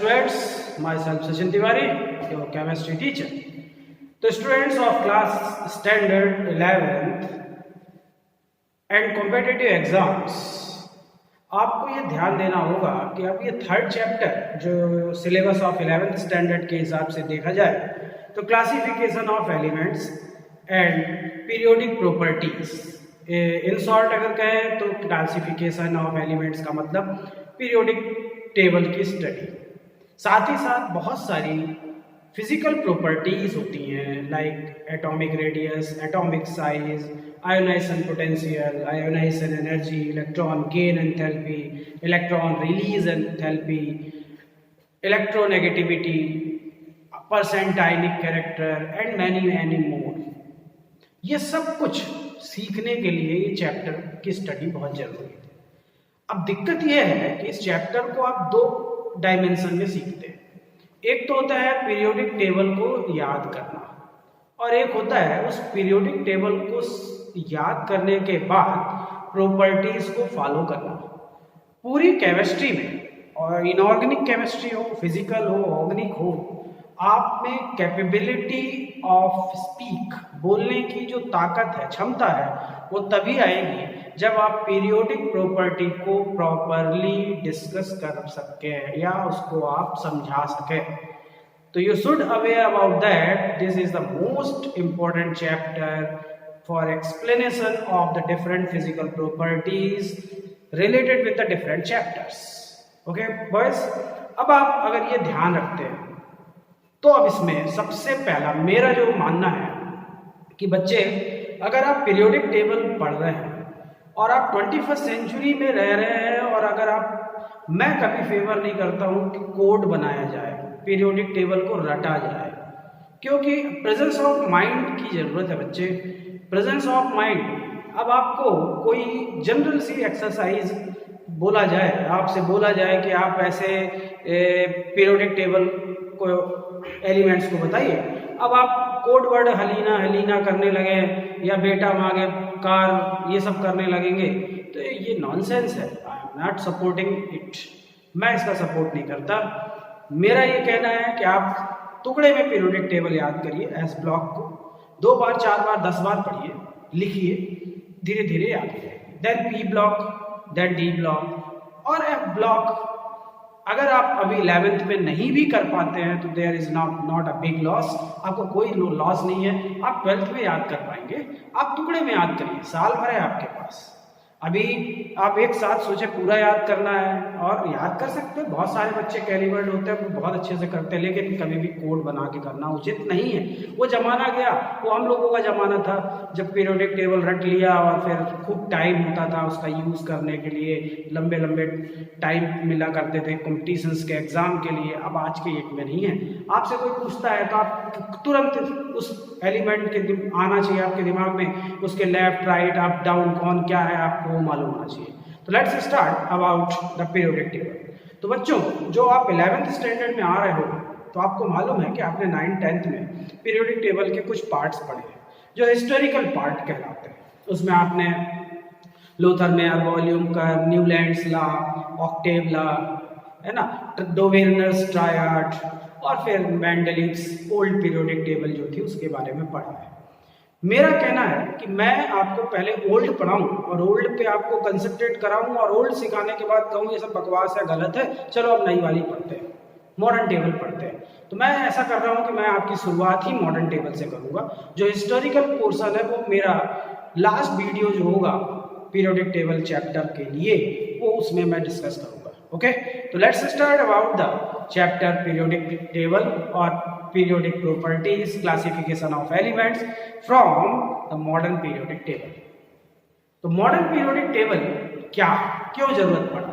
students, myself Sachin Tiwari, your chemistry teacher. तो students of class standard 11th and competitive exams, आपको ये ध्यान देना होगा कि अब ये थर्ड चैप्टर जो सिलेबस ऑफ 11th स्टैंडर्ड के हिसाब से देखा जाए तो classification of elements and periodic properties, in short अगर कहें तो क्लासिफिकेशन ऑफ एलिमेंट्स का मतलब पीरियोडिक टेबल की स्टडी। साथ ही साथ बहुत सारी फिजिकल प्रॉपर्टीज होती हैं like atomic radius, atomic size, ionization potential, ionization energy, electron gain enthalpy, electron release enthalpy, electronegativity, percent ionic character and many more. ये सब कुछ सीखने के लिए ये चैप्टर की स्टडी बहुत जरूरी है। अब दिक्कत यह है कि इस चैप्टर को आप दो डायमेंशन में सीखते हैं। एक तो होता है पीरियोडिक टेबल को याद करना और एक होता है उस पीरियोडिक टेबल को याद करने के बाद प्रॉपर्टीज को फॉलो करना। पूरी केमिस्ट्री में, और इनऑर्गेनिक केमिस्ट्री हो, फिजिकल हो, ऑर्गेनिक हो, आप में कैपेबिलिटी ऑफ स्पीक, बोलने की जो ताकत है, क्षमता है, वो तभी आएगी जब आप पीरियोडिक प्रॉपर्टी को प्रॉपरली डिस्कस कर सके या उसको आप समझा सके। तो you should aware about that this is the most important chapter for explanation of the different physical properties related with the different chapters. Okay boys, अब आप अगर ये ध्यान रखते हैं तो अब इसमें सबसे पहला मेरा जो मानना है कि बच्चे, अगर आप पीरियोडिक टेबल पढ़ रहे हैं और आप 21st सेंचुरी में रह रहे हैं और अगर आप, मैं कभी फेवर नहीं करता हूं कि कोड बनाया जाए, पीरियोडिक टेबल को रटा जाए, क्योंकि प्रेजेंस ऑफ माइंड की जरूरत है बच्चे, प्रेजेंस ऑफ माइंड। अब आपको कोई जनरल सी एक्सरसाइज बोला जाए, आपसे बोला जाए कि आप ऐसे पीरियोडिक टेबल को, एलिमेंट्स को बताइए, अब आप कोड वर्ड हलीना हलीना करने लगे या बेटा मांगे कार, ये सब करने लगेंगे, तो ये नॉनसेंस है। I am not supporting it, मैं इसका सपोर्ट नहीं करता। मेरा ये कहना है कि आप टुकड़े में पीरियोडिक टेबल याद करिए, एस ब्लॉक को 2 बार 4 बार 10 बार पढ़िए, लिखिए, धीरे धीरे याद करिए, then P block, then D block और एफ ब्लॉक। अगर आप अभी 11th में नहीं भी कर पाते हैं तो there is not a big loss, आपको कोई लॉस नहीं है, आप 12th में याद कर पाएंगे। आप टुकड़े में याद करिए, साल भर है आपके पास। अभी आप एक साथ सोचे पूरा याद करना है और याद कर सकते हैं। बहुत सारे बच्चे कैलिबर्ड होते हैं, वो बहुत अच्छे से करते हैं, लेकिन कभी भी कोड बना के करना उचित नहीं है। वो जमाना गया, वो हम लोगों का जमाना था जब पीरियोडिक टेबल रट लिया और फिर खूब टाइम होता था उसका यूज़ करने के लिए, लंबे लंबे टाइम मिला करते थे कॉम्पिटिशन्स के एग्जाम के लिए। अब आज के एक में नहीं है। आपसे कोई पूछता है तो आप तुरंत उस एलिमेंट के आना चाहिए आपके दिमाग में, उसके लेफ्ट राइट अप डाउन कौन क्या है आपको मालूम होना चाहिए। तो let's start about the periodic table. तो बच्चों, जो आप 11th स्टैंडर्ड में आ रहे हो तो आपको मालूम है कि आपने 9th 10th में पीरियोडिक टेबल के कुछ पार्ट्स पढ़े हैं जो हिस्टोरिकल पार्ट कहलाते हैं। उसमें आपने लूथर मेयर वॉल्यूम का, न्यूलैंड्स लॉ, ऑक्टेव लॉ, है ना, डोवेर्नर्स ट्रायड और फिर मेंडलिव्स ओल्ड पीरियोडिक टेबल जो थी उसके बारे में पढ़ा है। मेरा कहना है कि मैं आपको पहले ओल्ड पढ़ाऊं और ओल्ड पे आपको कंसंट्रेट कराऊं और ओल्ड सिखाने के बाद कहूं ये सब बकवास है, गलत है, चलो अब नई वाली पढ़ते हैं, मॉडर्न टेबल पढ़ते हैं। तो मैं ऐसा कर रहा हूं कि मैं आपकी शुरुआत ही मॉडर्न टेबल से करूंगा। जो हिस्टोरिकल पोर्शन है वो मेरा लास्ट वीडियो जो होगा पीरियोडिक टेबल चैप्टर के लिए, वो उसमें मैं डिस्कस करूंगा। ओके, तो let's start about the chapter periodic table और periodic properties, classification of elements from the modern periodic table. तो मॉडर्न पीरियोडिक टेबल क्या, क्यों जरूरत पड़ा?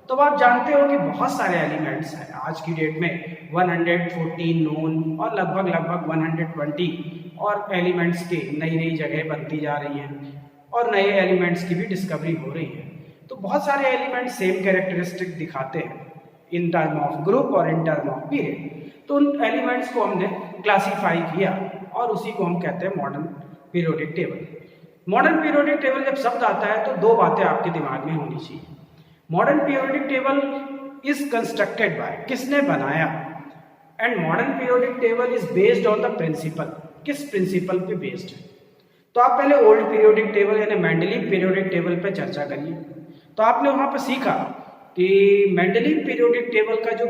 तो आप जानते हो कि बहुत सारे एलिमेंट्स हैं आज की डेट में, 114 नोन और लगभग 120 और एलिमेंट्स की नई नई जगह बनती जा रही हैं और नए एलिमेंट्स की भी डिस्कवरी हो रही है। तो बहुत सारे एलिमेंट्स सेम कैरेक्टरिस्टिक दिखाते हैं इन टर्म ऑफ ग्रुप और इन टर्म ऑफ पीरियड। तो उन एलिमेंट्स को हमने क्लासीफाई किया और उसी को हम कहते हैं modern periodic table. Modern periodic table जब शब्द आता है तो दो बातें आपके दिमाग में होनी चाहिए। Modern periodic table is constructed by, किसने बनाया, and modern periodic table is based on the principle, किस प्रिंसिपल पे बेस्ड है। तो आप पहले ओल्ड पीरियोडिक टेबल यानी मेंडलीव पीरियोडिक टेबल पे चर्चा करिए। तो आपने वहां पर सीखा कि मेंडलीव पीरियोडिक टेबल का जो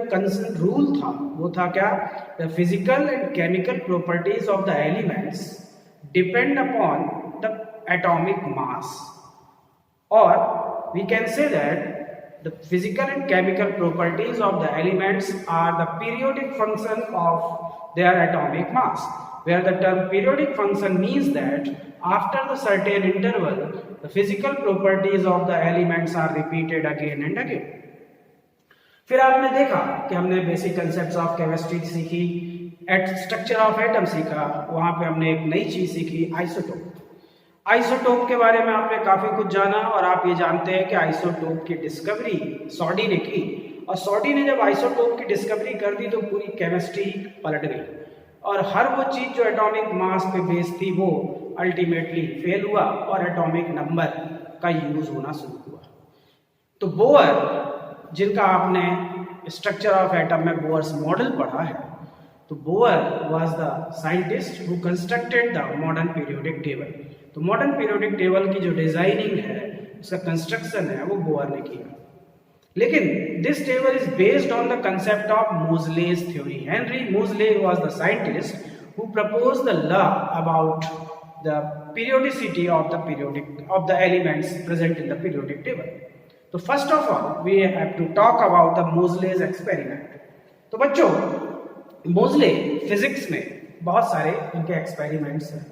रूल था वो था क्या, the physical and chemical properties of the elements depend upon the atomic mass, और we can say that the physical and chemical properties of the elements are the periodic function of their atomic mass, where the term periodic function means that after the certain interval the physical properties of the elements are repeated again and again. फिर आपने देखा कि हमने basic concepts of chemistry सीखी, structure of atom सीखा, वहां पे हमने एक नई चीज सीखी, आइसोटोप। आइसोटोप के बारे में आपने काफी कुछ जाना, और आप ये जानते हैं कि आइसोटोप की डिस्कवरी सॉडी ने की, और सॉडी ने जब आइसोटोप की डिस्कवरी कर दी तो पूरी केमिस्ट्री पलट गई, और हर वो चीज जो एटॉमिक मास पे बेस्ड थी वो अल्टीमेटली फेल हुआ और एटॉमिक नंबर का यूज होना शुरू हुआ। तो बोअर, जिनका आपने स्ट्रक्चर ऑफ एटम में बोअर्स मॉडल पढ़ा है, तो Bohr was the scientist who constructed the modern periodic table. तो मॉडर्न पीरियोडिक टेबल की जो डिजाइनिंग है, उसका कंस्ट्रक्शन है, वो बोअर ने किया। लेकिन this table is based on the concept of Moseley's theory. Henry Moseley was the scientist who proposed the law about the periodicity of the elements present in the periodic table. तो first of all we have to talk about the Moseley's experiment. तो बच्चों, मोज़ले physics में बहुत सारे इनके experiments हैं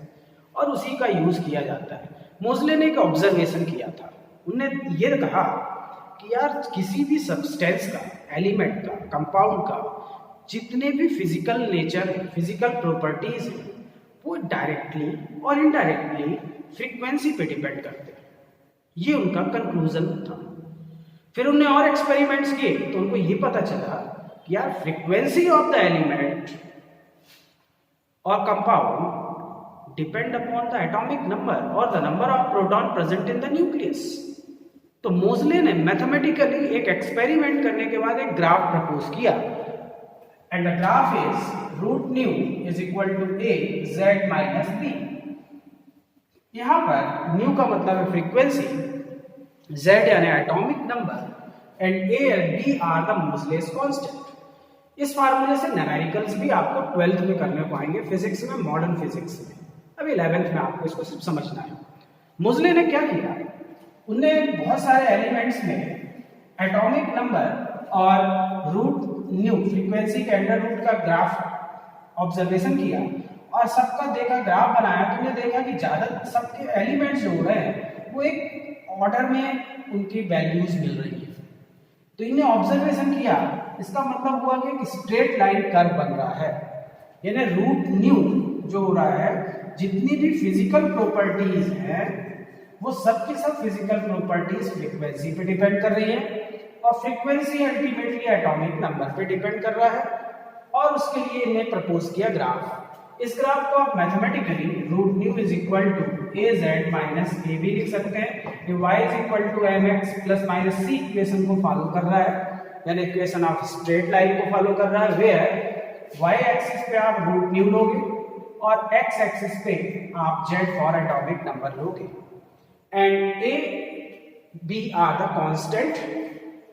और उसी का यूज किया जाता है। मोज़ले ने एक ऑब्जर्वेशन किया था, उन्होंने ये कहा कि यार किसी भी सब्सटेंस का, एलिमेंट का, कंपाउंड का जितने भी फिजिकल नेचर है, फिजिकल प्रॉपर्टीज हैं, वो डायरेक्टली और इनडायरेक्टली फ्रीक्वेंसी पे डिपेंड करते हैं। ये उनका कंक्लूजन था। फिर उन्होंने और एक्सपेरिमेंट्स किए तो उनको ये पता चला कि यार फ्रीक्वेंसी ऑफ द एलिमेंट और compound depend upon the atomic number और the number of proton present in the nucleus. तो मोज़ले ने मैथमेटिकली एक एक्सपेरिमेंट करने के बाद एक ग्राफ प्रपोज किया, and the graph is root nu is equal to a Z minus b. यहां पर न्यू का मतलब है फ्रीक्वेंसी, जेड यानी atomic number, and a and b are the Moseley's constant. इस फार्मूले से न्यूमेरिकल्स भी आपको 12th में करने पाएंगे फिजिक्स में, मॉडर्न फिजिक्स में। अभी 11th में आपको इसको सिर्फ समझना है। मोज़ले ने क्या किया, उनने बहुत सारे एलिमेंट्स में एटॉमिक नंबर और रूट न्यू फ्रीक्वेंसी के अंडर रूट का ग्राफ ऑब्जर्वेशन किया और सबका देखा, ग्राफ बनाया। तो उन्हें देखा कि ज्यादा सबके एलिमेंट्स जो हो रहे हैं वो एक ऑर्डर में उनकी वैल्यूज मिल रही है। तो इन्हें ऑब्जर्वेशन किया, इसका मतलब हुआ कि एक स्ट्रेट लाइन कर्व बन रहा है, यानी रूट न्यू जो हो रहा है, जितनी भी फिजिकल प्रॉपर्टीज हैं वो सब की सब फिजिकल प्रॉपर्टीज फ्रीक्वेंसी पे डिपेंड कर रही है, और फ्रीक्वेंसी अल्टीमेटली एटॉमिक नंबर पे डिपेंड कर रहा है। और उसके लिए इन्हें प्रपोज किया ग्राफ। इस ग्राफ को आप mathematically root nu is equal to a Z minus a भी लिख सकते हैं। ये y is equal to m x plus minus c equation को फॉलो कर रहा है, यानी इक्वेशन ऑफ स्ट्रेट लाइन को फॉलो कर रहा है। वेयर वाई एक्सिस पे आप रूट न्यू लोगे और एक्स एक्सिस पे आप जेड फॉर एटॉमिक नंबर लोगे, and A B are the constant.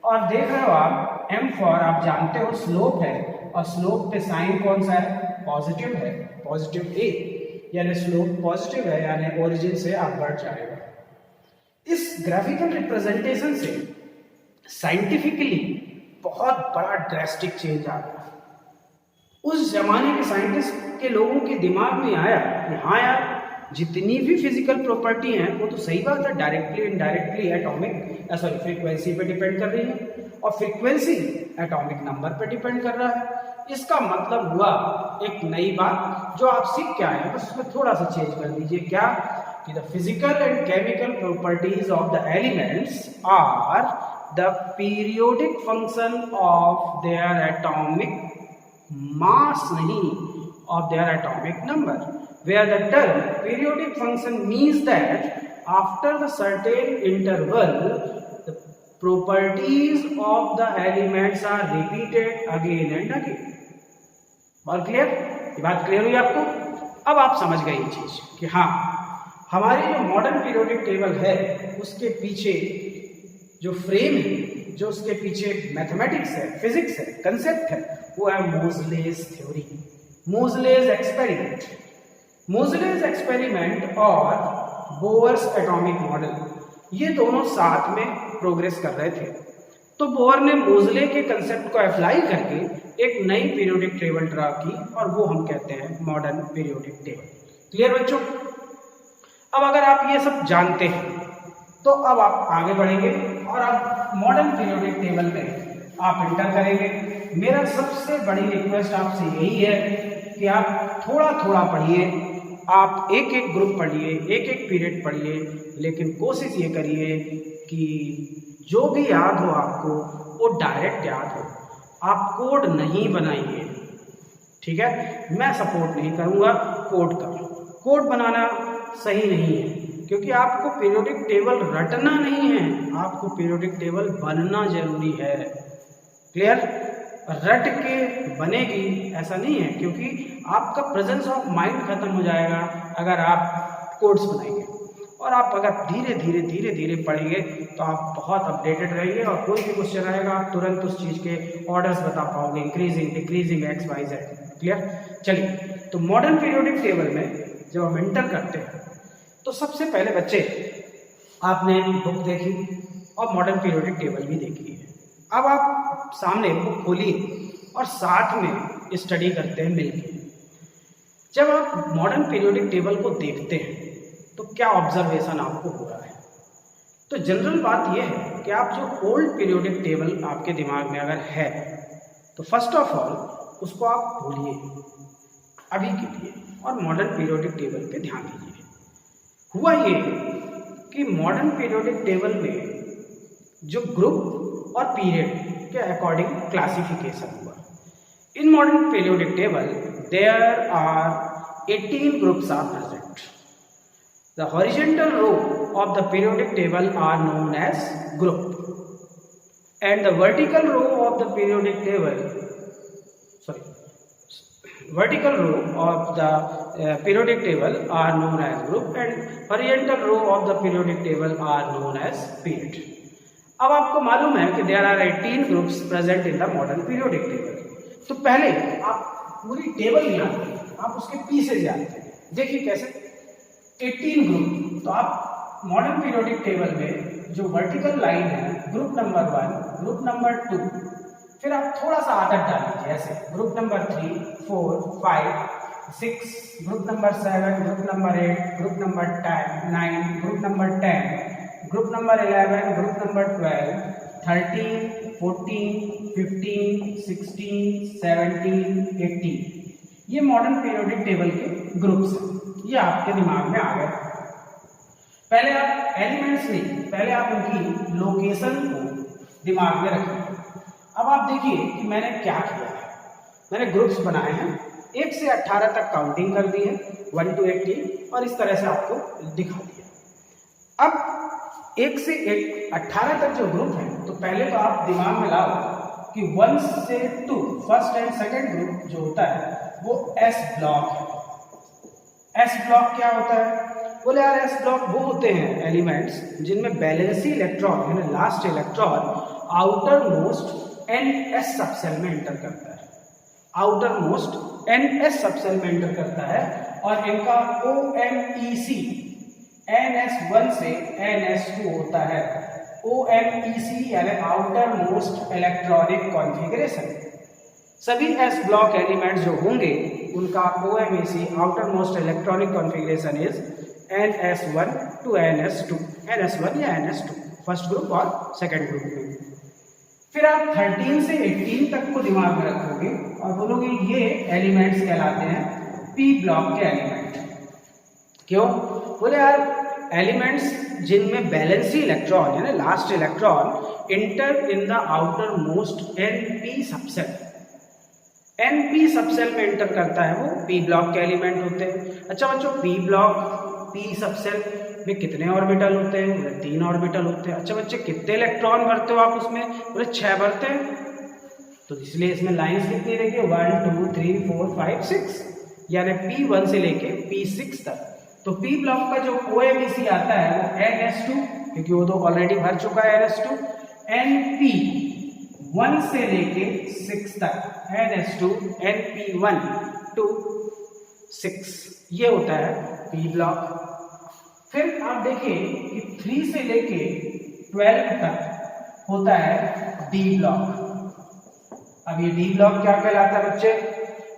और देख रहे हो आप m फॉर, आप जानते हो स्लोप है, और स्लोप पे साइन कौन सा है, पॉजिटिव है, पॉजिटिव a, यानी स्लोप पॉजिटिव है, यानी ओरिजिन से अपवर्ड जाएगा। इस ग्राफिकल रिप्रेजेंटेशन से साइंटिफिकली बहुत बड़ा ड्रास्टिक चेंज आ गया। उस जमाने के साइंटिस्ट के लोगों के दिमाग में आया कि हाँ यार, जितनी भी फिजिकल प्रॉपर्टी हैं वो तो सही बात है, डायरेक्टली इनडायरेक्टली एटॉमिक फ्रीक्वेंसी पे डिपेंड कर रही है, और फ्रीक्वेंसी एटॉमिक नंबर पे डिपेंड कर रहा है। इसका मतलब हुआ एक नई बात जो आप सीख के आए हैं, बस उसमें थोड़ा सा चेंज कर दीजिए। क्या कि the physical and chemical properties of the elements are the periodic function of their atomic mass, नहीं of their atomic number, where the term periodic function means that after the certain interval the properties of the elements are repeated again and again. और clear, ये बात clear हुई आपको? अब आप समझ गए ये चीज कि हाँ, हमारी जो मॉडर्न पीरियोडिक टेबल है उसके पीछे जो फ्रेम है, जो उसके पीछे मैथमेटिक्स है, फिजिक्स है, कंसेप्ट है, वो है मोज़लेस थ्योरी, मोज़लेस एक्सपेरिमेंट। मोज़लेस एक्सपेरिमेंट और बोयर्स एटॉमिक मॉडल, ये दोनों साथ में प्रोग्रेस कर रहे थे। तो बोयर ने मोज़ले के कंसेप्ट को अप्लाई करके एक नई पीरियोडिक टेबल ड्रा की और वो हम कहते हैं मॉडर्न पीरियोडिक टेबल। क्लियर बच्चों? अब अगर आप ये सब जानते हैं तो अब आप आगे बढ़ेंगे और आप मॉडर्न पीरियोडिक टेबल में आप इंटर करेंगे। मेरा सबसे बड़ी रिक्वेस्ट आपसे यही है कि आप थोड़ा थोड़ा पढ़िए, आप एक एक ग्रुप पढ़िए, एक एक पीरियड पढ़िए, लेकिन कोशिश ये करिए कि जो भी याद हो आपको वो डायरेक्ट याद हो। आप कोड नहीं बनाइए, ठीक है? मैं सपोर्ट नहीं करूँगा कोड का। कोड बनाना सही नहीं है, क्योंकि आपको पीरियोडिक टेबल रटना नहीं है, आपको पीरियोडिक टेबल बनना जरूरी है। क्लियर? रट के बनेगी ऐसा नहीं है, क्योंकि आपका प्रेजेंस ऑफ माइंड खत्म हो जाएगा अगर आप कोड्स बनाएंगे। और आप अगर धीरे धीरे धीरे धीरे पढ़ेंगे तो आप बहुत अपडेटेड रहेंगे और कोई भी क्वेश्चन आएगा आप तुरंत उस चीज़ के ऑर्डर्स बता पाओगे, increasing decreasing X Y Z. Clear? चलिए, तो मॉडर्न पीरियोडिक टेबल में जब हम एंटर करते हैं तो सबसे पहले बच्चे आपने बुक देखी और मॉडर्न पीरियोडिक टेबल भी देखी है। अब आप सामने बुक खोलिए और साथ में स्टडी करते हैं मिलकर। जब आप मॉडर्न पीरियोडिक टेबल को देखते हैं तो क्या ऑब्जर्वेशन आपको हो रहा है? तो जनरल बात यह है कि आप जो ओल्ड पीरियोडिक टेबल आपके दिमाग में अगर है तो फर्स्ट ऑफ ऑल उसको आप भूलिए अभी के लिए और मॉडर्न पीरियोडिक टेबल पे ध्यान दीजिए। हुआ ये कि मॉडर्न पीरियोडिक टेबल में जो ग्रुप और पीरियड के अकॉर्डिंग क्लासिफिकेशन हुआ। In modern periodic table there are 18 groups are present. The horizontal row of the periodic table are known as group, and the vertical row of the periodic table, vertical row of the periodic table are known as group, and horizontal row of the periodic table are known as period. अब आपको मालूम है कि there are 18 groups present in the modern periodic table. तो पहले आप पूरी table नहीं आते, आप उसके पीसेज आते हैं। देखिए कैसे 18 ग्रुप। तो आप मॉडर्न पीरियोडिक टेबल में जो वर्टिकल लाइन है, ग्रुप नंबर 1, ग्रुप नंबर 2, फिर आप थोड़ा सा आदत डाल लीजिए ऐसे, group number 3, 4, 5, 6, group number 7, group number 8, group number 9, group number 10, group number 11, group number 12, 13, 14, 15, 16, 17, 18। ये मॉडर्न पीरियोडिक टेबल के ग्रुप्स हैं। ये आपके दिमाग में आ गए। पहले आप एलिमेंट्स नहीं, पहले आप उनकी लोकेशन को दिमाग में रखें। अब आप देखिए कि मैंने क्या किया है। मैंने ग्रुप्स बनाए हैं, 1 से 18 तक काउंटिंग कर दी है, 1 to 18, और इस तरह से आपको दिखा दिया। अब 1 से 18 तक जो ग्रुप है, तो पहले तो आप दिमाग में लाओ कि 1 से 2 फर्स्ट एंड सेकेंड ग्रुप जो होता है वो एस ब्लॉक है। एस ब्लॉक क्या होता है? बोले यार एस ब्लॉक वो होते हैं एलिमेंट्स जिनमें बैलेंसी इलेक्ट्रॉन यानी last electron outer most NS subshell में एंटर करता है, आउटर मोस्ट NS सबसेल में एंटर करता है, और इनका OMEC NS1 से NS2 होता है। OMEC यानी आउटर मोस्ट इलेक्ट्रॉनिक कॉन्फ़िगरेशन। सभी एस ब्लॉक एलिमेंट्स जो होंगे उनका OMEC outer most electronic configuration is NS1 to NS2, NS1 या NS2 फर्स्ट ग्रुप और सेकेंड ग्रुप में। फिर आप 13 से 18 तक को दिमाग में रखोगे और बोलोगे ये एलिमेंट्स कहलाते हैं P ब्लॉक के एलिमेंट। क्यों? बोले यार एलिमेंट्स जिनमें बैलेंसी इलेक्ट्रॉन यानी last electron inter in the outer most NP subshell, NP subshell में एंटर करता है वो P ब्लॉक के एलिमेंट होते हैं। अच्छा बच्चों, P ब्लॉक, P सबसेल में कितने ऑर्बिटल होते हैं? बोले 3 ऑर्बिटल होते हैं। अच्छा बच्चे कितने इलेक्ट्रॉन भरते हो आप उसमें? बोले 6 भरते हैं। तो इसलिए इसमें लाइंस कितनी देखिए 1 2 3 4 5 6, यानी P1 से लेके P6 तक। तो P ब्लॉक का जो OMEC आता है वो NS2, क्योंकि वो तो ऑलरेडी भर चुका है NS2, NP1 से लेके 6 तक, NS2 NP1 to 6, ये होता है P ब्लॉक। फिर आप देखिए कि 3 से लेके 12 तक होता है D ब्लॉक। अब ये D ब्लॉक क्या कहलाता है बच्चे?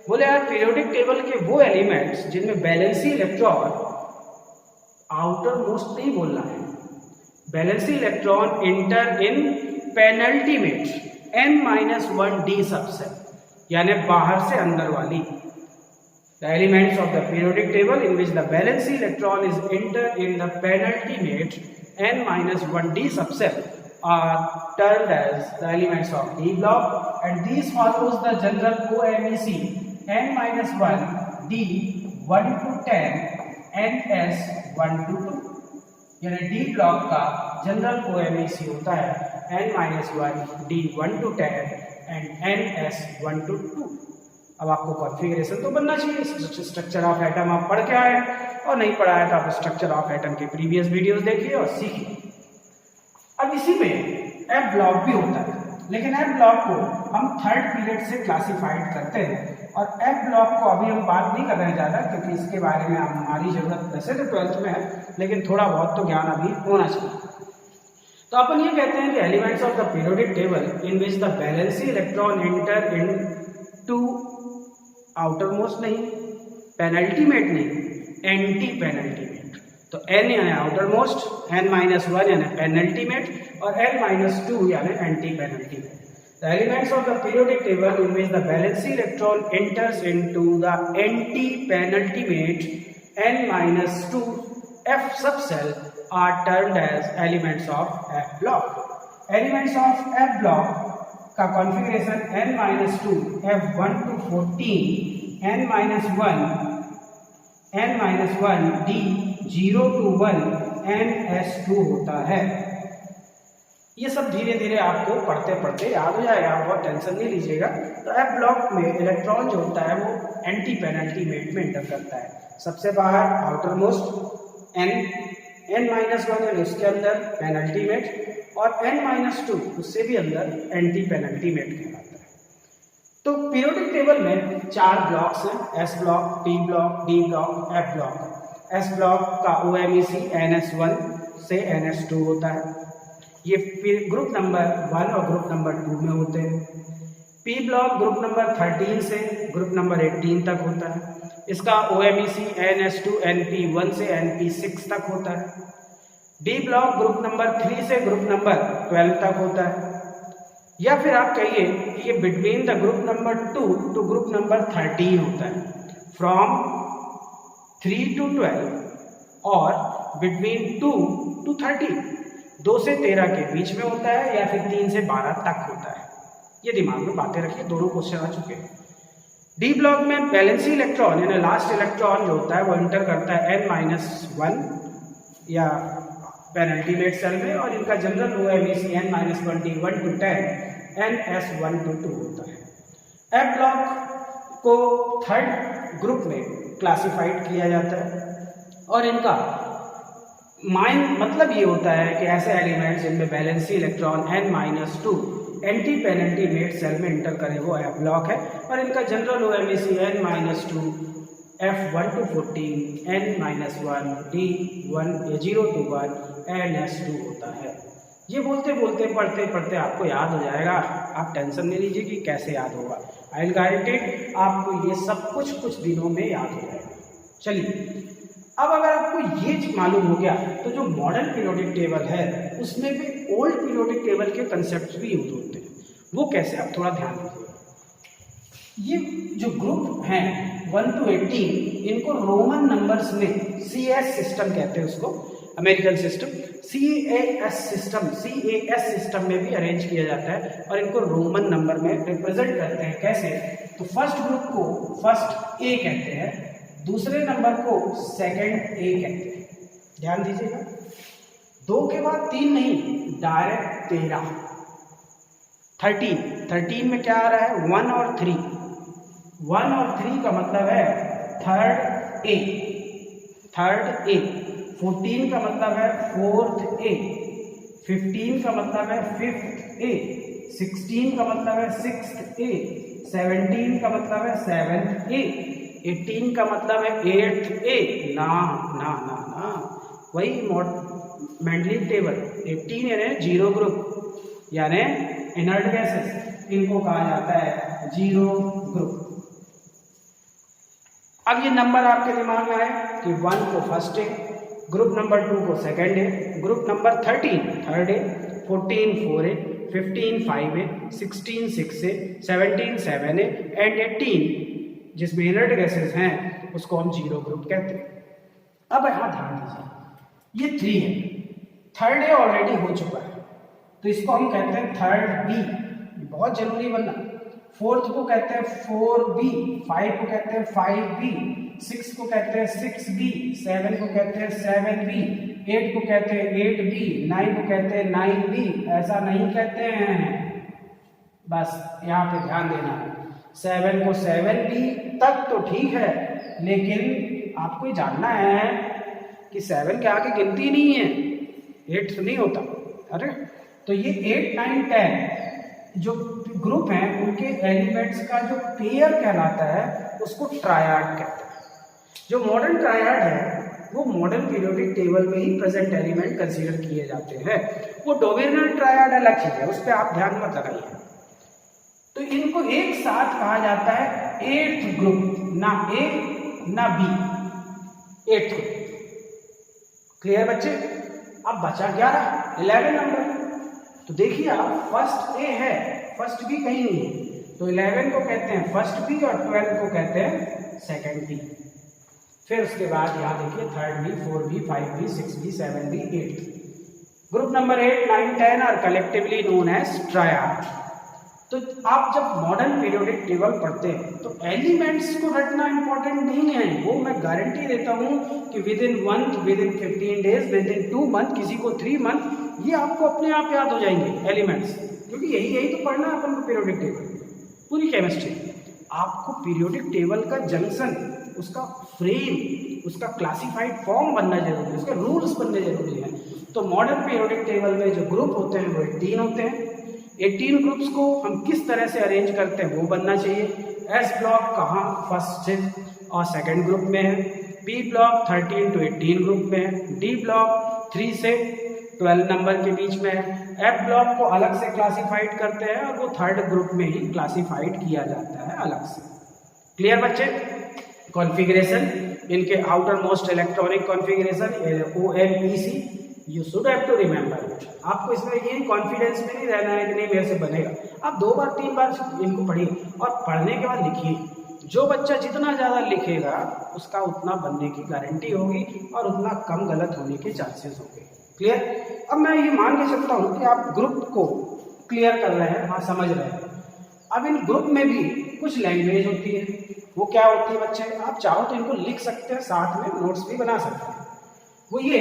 बोले यार पीरियोडिक टेबल के वो एलिमेंट्स जिनमें बैलेंसी इलेक्ट्रॉन आउटर मोस्ट नहीं बोलना है, बैलेंसी इलेक्ट्रॉन इंटर इन पेनल्टीमेट n-1 d सबसेट, यानी बाहर से अंदर वाली। The elements of the periodic table in which the valence electron is entered in the penultimate n-1 d subset are termed as the elements of D block, and these follows the general OMEC n-1 d 1 to 10 ns 1 to 2, यानी D block का general OMEC होता है n-1 d 1 to 10 and ns 1 to 2। अब आपको configuration तो बनना चाहिए, structure of atom आप पढ़ के आए, और नहीं पढ़ा है तो आप स्ट्रक्चर ऑफ एटम के प्रीवियस वीडियोस देखिए और सीखिए। अब इसी में एफ ब्लॉक भी होता है, लेकिन एफ ब्लॉक को हम थर्ड पीरियड से क्लासिफाइड करते हैं, और एफ ब्लॉक को अभी हम बात नहीं कर रहे हैं ज़्यादा, क्योंकि इसके बारे में हमारी ज़रूरत वैसे तो 12th में है, लेकिन थोड़ा बहुत तो ज्ञान अभी होना चाहिए। तो अपन ये कहते हैं कि elements of the periodic table in which the valency electron enter into outermost नहीं, पेनल्टीमेट नहीं, एंटी पेनल्टीमेट। तो n यानी आउटर मोस्ट, n-1 यानी पेनल्टीमेट, और n-2 यानी antepenultimate. The elements of the periodic table in which the valence electron enters into the anti-penultimate n-2 F subcell are termed as elements of F block. Elements of F block का configuration n-2 F1 to 14 n-1 D 0 to 1 ns2 होता है। ये सब धीरे धीरे आपको पढ़ते पढ़ते याद हो जाएगा, आप बहुत टेंशन नहीं लीजिएगा। तो एफ ब्लॉक में इलेक्ट्रॉन जो होता है वो एंटी पेनल्टीमेट में एंटर करता है, सबसे बाहर आउटर मोस्ट n-1 यानी उसके अंदर पेनल्टीमेट, और n-2 उससे भी अंदर एंटी पेनल्टीमेट कहलाता है। तो पीरियोडिक टेबल में 4 ब्लॉक्स हैं, S block, P block, D block, F block. S block का OMEC ns1 से ns2 होता है, ये ग्रुप नंबर 1 और ग्रुप नंबर 2 में होते हैं। पी ब्लॉक ग्रुप नंबर 13 से ग्रुप नंबर 18 तक होता है, इसका OMEC ns2 np1 से np6 तक होता है। डी ब्लॉक ग्रुप नंबर 3 से ग्रुप नंबर 12 तक होता है, या फिर आप कहिए कि ये between the group number 2 to group number 13 होता है, फ्रॉम 3 to 12 और बिटवीन 2 to 13, 2 से 13 के बीच में होता है, या फिर 3 से 12 तक होता है। ये दिमाग में बातें रखिए, दोनों क्वेश्चन आ चुके हैं। डी ब्लॉक में बैलेंसी इलेक्ट्रॉन यानी लास्ट इलेक्ट्रॉन जो होता है वो एंटर करता है n-1 या पेनल्टीमेट सेल में, और इनका general OMEC n-1 D 1 to 10 ns1 to 2 होता है। एफ ब्लॉक को थर्ड ग्रुप में क्लासिफाइड किया जाता है, और इनका मतलब ये होता है कि ऐसे एलिमेंट्स जिनमें valency electron n-2 anti penultimate shell में इंटर करे वो एफ ब्लॉक है, और इनका general OMEC n-2 F1 to 14 n-1 D 0 to 1 ns2 होता है। ये बोलते बोलते पढ़ते पढ़ते आपको याद हो जाएगा, आप टेंशन नहीं लीजिए कि कैसे याद होगा। आई विल गारंटेड आपको ये सब कुछ दिनों में याद हो जाएगा। चलिए, अब अगर आपको ये मालूम हो गया तो जो मॉडर्न पीरियोडिक टेबल है उसमें भी ओल्ड पीरियोडिक टेबल के कंसेप्ट भी यूज होते हैं। वो कैसे, आप थोड़ा ध्यान दीजिए। ये जो ग्रुप हैं 1 to 18, इनको रोमन नंबर्स में CS सिस्टम कहते हैं, उसको अमेरिकन सिस्टम CAS सिस्टम में भी अरेंज किया जाता है, और इनको रोमन नंबर में रिप्रेजेंट करते हैं। कैसे? तो फर्स्ट ग्रुप को फर्स्ट A कहते हैं, दूसरे नंबर को सेकंड A कहते हैं। ध्यान दीजिएगा, 2 के बाद 3 नहीं, डायरेक्ट 13, 13 में क्या आ रहा है 1 और 3, 1 और 3 का मतलब है थर्ड ए, 14 का मतलब है फोर्थ ए, 15 का मतलब है फिफ्थ ए, 16 का मतलब है सिक्स्थ ए, 17 का मतलब है सेवेंथ ए, 18 का मतलब है एट्थ ए। ना ना ना ना, वही मेंडलीव टेबल 18 यानी जीरो ग्रुप, यानी इनर्ट गैसेस, इनको कहा जाता है जीरो ग्रुप। अब ये नंबर आपके दिमाग में आए कि 1 को फर्स्ट है, ग्रुप नंबर 2 को सेकंड है, ग्रुप नंबर 13 थर्ड है, 14 4 है, 15 5 है, 16 6 है, 17 7 है एंड 18 जिसमें इनर्ट गैसेस हैं उसको हम जीरो ग्रुप कहते हैं। अब यहाँ ध्यान दीजिए, ये 3 है, थर्ड ए ऑलरेडी हो चुका है तो इसको हम कहते हैं थर्ड बी, बहुत जरूरी बनना। फोर्थ को कहते हैं 4B, 5 को कहते हैं 5B, 6 को कहते हैं 6B, 7 को कहते हैं 7B, 8 को कहते हैं 8B, 9 को कहते हैं 9B। ऐसा नहीं कहते हैं, बस यहाँ पे ध्यान देना, 7 को 7B तक तो ठीक है, लेकिन आपको जानना है कि 7 के आगे गिनती नहीं है, 8 नहीं होता। अरे तो ये 8 9 10 जो ग्रुप हैं उनके एलिमेंट्स का जो पेयर कहलाता है उसको ट्रायड कहते हैं। जो मॉडर्न ट्रायड है वो मॉडर्न पीरियोडिक टेबल में ही प्रेजेंट एलिमेंट कंसीडर किए जाते हैं। वो डोवेर्नल ट्रायड अलग चीज है, उस पर आप ध्यान मत लगाइए। तो इनको एक साथ कहा जाता है एट्थ ग्रुप, ना ए ना बी, एट्थ ग्रुप। क्लियर बच्चे? अब बचा 11 नंबर। तो देखिए आप, फर्स्ट ए है, फर्स्ट बी कहीं नहीं है, तो 11 को कहते हैं फर्स्ट बी और 12 को कहते हैं सेकंड बी। फिर उसके बाद यहाँ देखिए third B, 4B, 5B, 6B, 7B, 8। Group number 8 9 10 are collectively known as triad. तो आप जब मॉडर्न पीरियोडिक टेबल पढ़ते हैं तो एलिमेंट्स को रटना इंपॉर्टेंट नहीं है, वो मैं गारंटी देता हूँ कि with in month, with in 15 days, with in 2 month, किसी को 3 मंथ, ये आपको अपने आप याद हो जाएंगे एलिमेंट्स, क्योंकि यही तो पढ़ना है अपन को पीरियोडिक टेबल, पूरी केमिस्ट्री। आपको पीरियोडिक टेबल का जंक्शन, उसका फ्रेम, उसका क्लासिफाइड फॉर्म बनना जरूरी है, उसके रूल्स बनने जरूरी है। तो मॉडर्न पीरियोडिक टेबल में जो ग्रुप होते हैं वो 18 होते हैं। 18 ग्रुप्स को हम किस तरह से अरेंज करते हैं वो बनना चाहिए। एस ब्लॉक कहाँ फर्स्ट और सेकंड ग्रुप में है, पी ब्लॉक 13 to 18 ग्रुप में है, डी ब्लॉक 3 से 12 नंबर के बीच में है, एफ ब्लॉक को अलग से क्लासिफाइड करते हैं और वो थर्ड ग्रुप में ही क्लासिफाइड किया जाता है अलग से। क्लियर बच्चे? कॉन्फ़िगरेशन, इनके outer most electronic configuration OMEC, you should have to remember it. आपको इसमें ये कॉन्फिडेंस में नहीं रहना है कि नहीं मेरे से बनेगा, आप 2 बार 3 बार इनको पढ़िए और पढ़ने के बाद लिखिए। जो बच्चा जितना ज़्यादा लिखेगा उसका उतना बनने की गारंटी होगी और उतना कम गलत होने के चांसेस होंगे। क्लियर? अब मैं ये मान के चलता हूँ कि आप ग्रुप को क्लियर कर रहे हैं, हाँ समझ रहे हैं। अब इन ग्रुप में भी कुछ लैंग्वेज होती है, वो क्या होती है बच्चे? आप चाहो तो इनको लिख सकते हैं, साथ में नोट्स भी बना सकते हैं। वो ये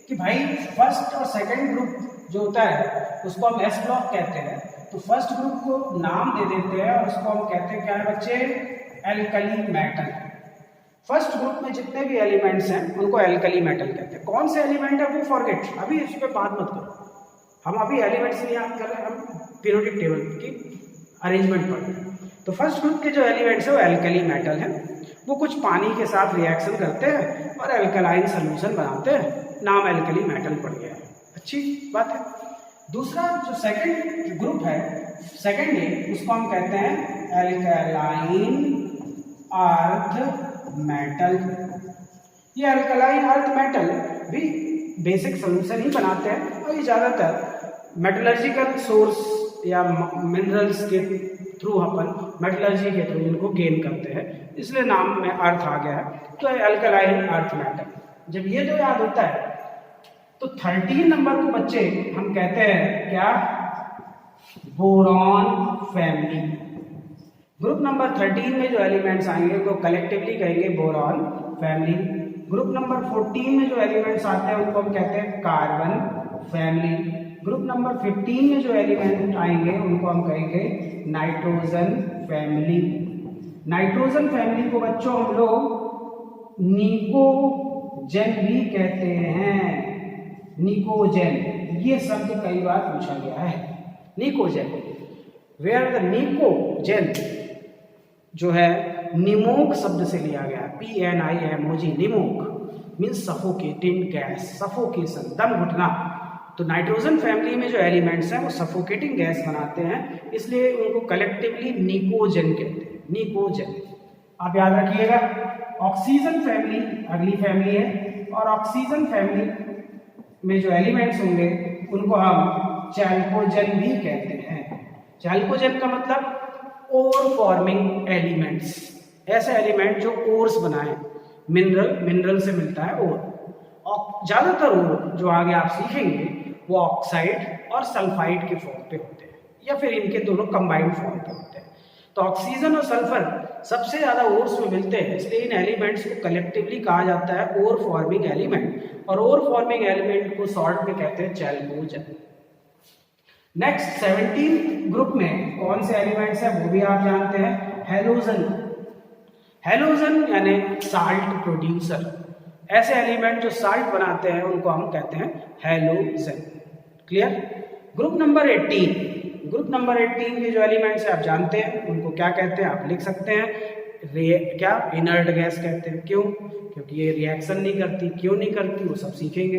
कि भाई फर्स्ट और सेकंड ग्रुप जो होता है उसको हम एस ब्लॉक कहते हैं, तो फर्स्ट ग्रुप को नाम दे देते हैं और उसको हम कहते हैं क्या है बच्चे? Alkali metal. फर्स्ट ग्रुप में जितने भी एलिमेंट्स हैं उनको एल्कली मेटल कहते हैं। कौन से एलिमेंट है वो फॉरगेट, अभी इस पर बात मत करो, हम अभी एलिमेंट्स नहीं याद कर रहे हैं, हम पीरियोडिक टेबल की अरेंजमेंट पढ़ रहे हैं। तो फर्स्ट ग्रुप के जो एलिमेंट्स है वो एल्कली मेटल है, वो कुछ पानी के साथ रिएक्शन करते हैं और एल्कलाइन सोल्यूशन बनाते हैं, नाम एल्कली मेटल पड़ गया है, अच्छी बात है। दूसरा जो सेकंड ग्रुप है, सेकंड है, उसको हम कहते हैं एल्कलाइन अर्थ मेटल। ये एल्कलाइन अर्थ मेटल भी बेसिक सोल्यूशन ही बनाते हैं और ये ज़्यादातर मेटलर्जिकल सोर्स या मिनरल्स के थ्रू, अपन मेटलर्जी के थ्रू इनको गेन करते हैं, इसलिए नाम में अर्थ आ गया है। तो एल्कलाइन अर्थ मेटल, जब ये जो याद होता है तो 13 नंबर को बच्चे हम कहते हैं क्या? Boron family. ग्रुप नंबर 13 में जो एलिमेंट्स आएंगे वो कलेक्टिवली कहेंगे बोरॉन फैमिली। ग्रुप नंबर 14 में जो एलिमेंट्स आते हैं उनको हम कहते हैं कार्बन फैमिली। ग्रुप नंबर 15 में जो एलिमेंट आएंगे उनको हम कहेंगे नाइट्रोजन फैमिली। नाइट्रोजन फैमिली को बच्चों हम लोग निकोजेन भी कहते हैं। निकोजेन, ये शब्द कई बार पूछा गया है। निकोजेन, वेयर द निकोजेन जो है निमोक शब्द से लिया गया, PNIMOG, निमोक मीन्स सफोकेटिंग गैस, सफोकेशन, दम घुटना। तो नाइट्रोजन फैमिली में जो एलिमेंट्स हैं वो सफोकेटिंग गैस बनाते हैं, इसलिए उनको कलेक्टिवली निकोजेन कहते हैं। निकोजेन आप याद रखिएगा। ऑक्सीजन फैमिली अगली फैमिली है, और ऑक्सीजन फैमिली में जो एलिमेंट्स होंगे उनको हम चैल्कोजेन भी कहते हैं। चैल्कोजेन का मतलब ओर फॉर्मिंग एलिमेंट्स, ऐसे एलिमेंट जो ओर्स बनाए, मिनरल से मिलता है ओर। और ज्यादातर ओर जो आगे आप सीखेंगे वो ऑक्साइड और सल्फाइड के फॉर्म पे होते हैं, या फिर इनके दोनों कंबाइंड फॉर्म पे होते हैं। तो ऑक्सीजन और सल्फर सबसे ज्यादा ओर्स में मिलते हैं, इसलिए इन एलिमेंट्स को कलेक्टिवली कहा जाता है ओर फॉर्मिंग एलिमेंट, और ओर फॉर्मिंग एलिमेंट को शॉर्ट में कहते हैं चैल्कोजेन। नेक्स्ट 17 ग्रुप में कौन से एलिमेंट्स हैं वो भी आप जानते हैं, हेलोजन। हेलोजन यानी साल्ट प्रोड्यूसर, ऐसे एलिमेंट जो साल्ट बनाते हैं उनको हम कहते हैं हेलोजन। क्लियर। ग्रुप नंबर 18 के जो एलिमेंट्स हैं आप जानते हैं उनको क्या कहते हैं, आप लिख सकते हैं क्या, इनर्ट गैस कहते हैं। क्यों? क्योंकि ये रिएक्शन नहीं करती। क्यों नहीं करती वो सब सीखेंगे।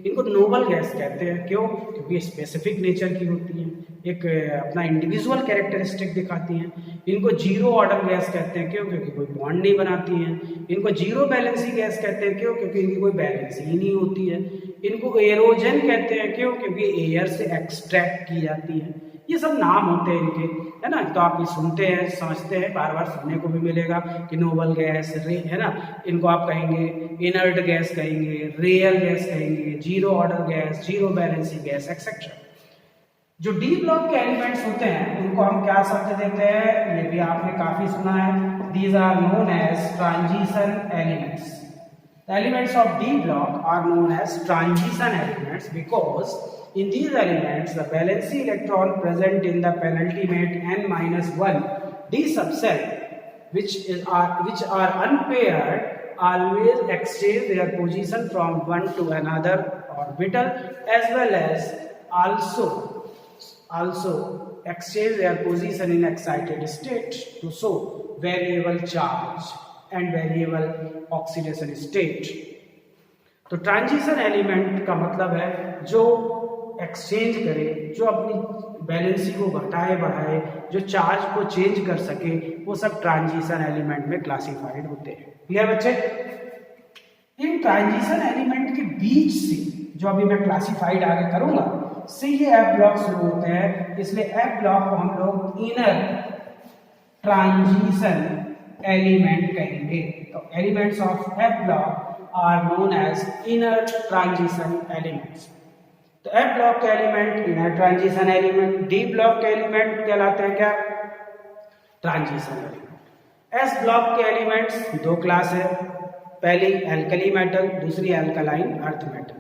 इनको नोबल गैस कहते हैं। क्यों? क्योंकि ये स्पेसिफिक नेचर की होती हैं, एक अपना इंडिविजुअल कैरेक्टरिस्टिक दिखाती हैं। इनको जीरो ऑर्डर गैस कहते हैं। क्यों? क्योंकि कोई बॉन्ड नहीं बनाती हैं। इनको जीरो बैलेंसी गैस कहते हैं। क्यों? क्योंकि इनकी कोई बैलेंस ही नहीं होती है। इनको एरोजन कहते हैं। क्यों? क्योंकि एयर से एक्सट्रैक्ट की जाती है। ये सब नाम होते हैं इनके, है ना। तो आप ये सुनते हैं, समझते हैं, बार बार सुनने को भी मिलेगा कि नोबल गैस, है ना। इनको आप कहेंगे इनर्ट गैस कहेंगे, रियल गैस कहेंगे, zero order gas, zero valency gas, etcetera. जो डी ब्लॉक के एलिमेंट्स होते हैं उनको हम क्या शब्द देते हैं, ये भी आपने काफी सुना है। These are known as transition elements. The elements of D block are known as transition elements because in these elements the valency electron present in the penultimate n-1 D subcell which are unpaired always exchange their position from one to another orbital as well as also exchange their position in excited state to show variable charge and variable oxidation state. तो transition element का मतलब है जो exchange करे, जो अपनी valency को घटाए बढ़ाए, जो चार्ज को चेंज कर सके, वो सब ट्रांजिशन एलिमेंट में क्लासिफाइड होते हैं। क्लियर बच्चे। इन ट्रांजिशन एलिमेंट के बीच से जो अभी मैं क्लासिफाइड आगे करूंगा से ये एफ ब्लॉक शुरू होते हैं, इसलिए एफ ब्लॉक को हम लोग इनर ट्रांजिशन एलिमेंट कहेंगे। तो elements of F block are known as inner transition elements. तो एफ ब्लॉक के element inner transition element, D block के एलिमेंट कहलाते हैं क्या, ट्रांजिशन एलिमेंट। एस ब्लॉक के एलिमेंट्स दो क्लास है, पहली एल्कली मेटल, दूसरी alkaline earth metal.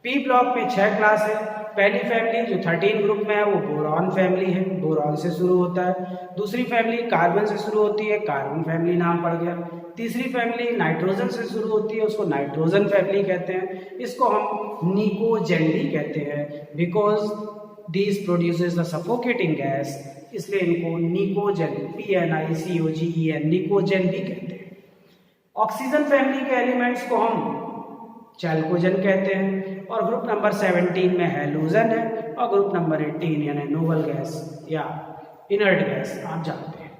P block में 6 क्लास है। पहली फैमिली जो 13 ग्रुप में है वो बोरॉन फैमिली है, बोरॉन से शुरू होता है। दूसरी फैमिली कार्बन से शुरू होती है, कार्बन फैमिली नाम पड़ गया। तीसरी फैमिली नाइट्रोजन से शुरू होती है, उसको नाइट्रोजन फैमिली कहते हैं। इसको हम निकोजेन भी कहते हैं because this produces the suffocating gas, इसलिए इनको निकोजेन, PNICOGEN, निकोजेन भी कहते हैं। ऑक्सीजन फैमिली के एलिमेंट्स को हम चैल्कोजेन कहते हैं, और ग्रुप नंबर 17 में हेलोजन है, और ग्रुप नंबर 18 यानी नोबल गैस या इनर्ट गैस आप जानते हैं।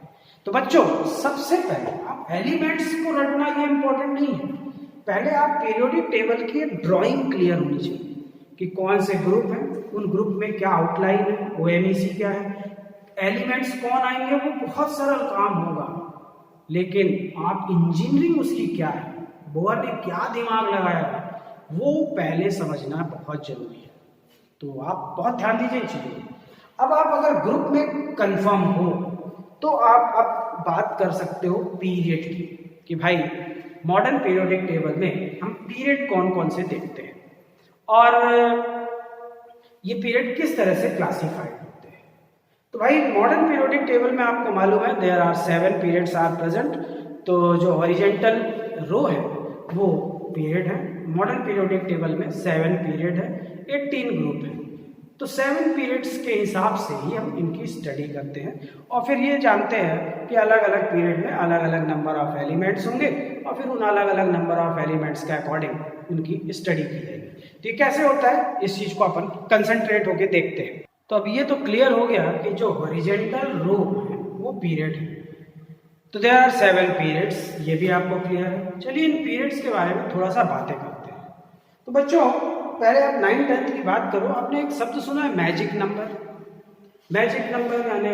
तो बच्चों सबसे पहले आप एलिमेंट्स को रटना ये इंपॉर्टेंट नहीं है, पहले आप पीरियोडिक टेबल की ड्राइंग क्लियर होनी चाहिए कि कौन से ग्रुप हैं, उन ग्रुप में क्या आउटलाइन है, OMEC क्या है, एलिमेंट्स कौन आएंगे, वो बहुत सरल काम होगा। लेकिन आप इंजीनियरिंग उसकी क्या है, बोर ने क्या दिमाग लगाया है, वो पहले समझना बहुत जरूरी है। तो आप बहुत ध्यान दीजिए इन चीजों में। अब आप अगर ग्रुप में कंफर्म हो तो आप अब बात कर सकते हो पीरियड की, कि भाई मॉडर्न पीरियोडिक टेबल में हम पीरियड कौन कौन से देखते हैं और ये पीरियड किस तरह से क्लासिफाइड होते हैं। तो भाई मॉडर्न पीरियोडिक टेबल में आपको मालूम है there are 7 periods are present. तो जो हॉरिजॉन्टल रो है वो पीरियड है। मॉडर्न पीरियोडिक टेबल में 7 पीरियड है, 18 ग्रुप है। तो 7 पीरियड्स के हिसाब से ही हम इनकी स्टडी करते हैं और फिर ये जानते हैं कि अलग अलग पीरियड में अलग अलग नंबर ऑफ एलिमेंट्स होंगे और फिर उन अलग अलग नंबर ऑफ एलिमेंट्स के अकॉर्डिंग उनकी स्टडी की जाएगी। तो ये कैसे होता है, इस चीज को अपन कंसंट्रेट होके देखते हैं। तो अब ये तो क्लियर हो गया कि जो हॉरिजॉन्टल रो है वो पीरियड है। तो देयर आर 7 पीरियड्स, ये भी आपको क्लियर है। चलिए इन पीरियड्स के बारे में थोड़ा सा बातें करते हैं। तो बच्चों पहले आप 9th 10th की बात करो, आपने एक शब्द सुना है मैजिक नंबर। मैजिक नंबर यानी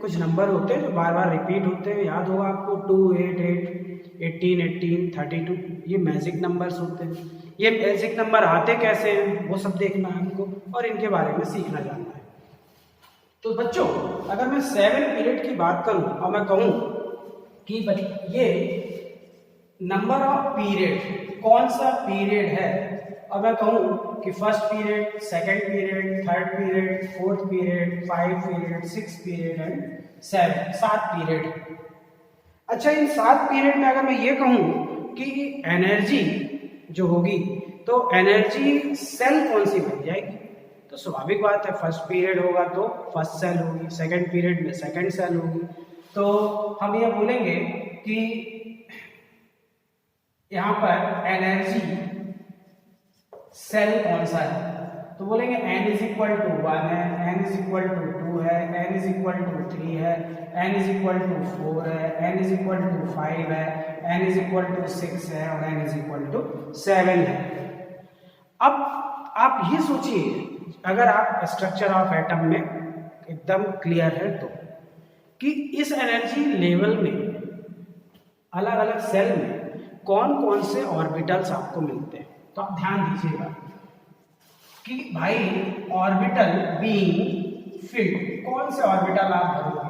कुछ नंबर होते हैं जो बार बार रिपीट होते हैं, याद होगा आपको 2, 8, 8, 18, 18, 32, ये मैजिक नंबर्स होते हैं। ये मैजिक नंबर आते कैसे हैं वो सब देखना है हमको और इनके बारे में सीखना जानना है। तो बच्चों अगर मैं 7 पीरियड की बात करूं और मैं कहूं कि ये नंबर ऑफ पीरियड कौन सा पीरियड है, और मैं कहूं कि first period, second period, third period, fourth period, 5 period, 6 period and 7 period. अच्छा इन 7 पीरियड में अगर मैं ये कहूं कि एनर्जी जो होगी तो एनर्जी सेल कौन सी बन जाएगी, तो स्वाभाविक बात है फर्स्ट पीरियड होगा तो फर्स्ट सेल होगी, सेकंड पीरियड में सेकंड सेल होगी। तो हम ये बोलेंगे कि यहां पर एनर्जी सेल कौन सा है, तो बोलेंगे n इज इक्वल टू 1 है, n इज इक्वल टू 2 है, n इज इक्वल टू 3 है, n इज इक्वल टू 4 है, n इज इक्वल टू 5 है, n इज इक्वल टू 6 है और n इज इक्वल टू 7 है। अब आप ये सोचिए अगर आप स्ट्रक्चर ऑफ एटम में एकदम क्लियर है तो कि इस एनर्जी लेवल में अलग अलग सेल में कौन कौन से ऑर्बिटल्स आपको मिलते हैं। तो आप ध्यान दीजिएगा कि भाई ऑर्बिटल बीइंग फिल्ड, कौन से ऑर्बिटल आप भरोगे।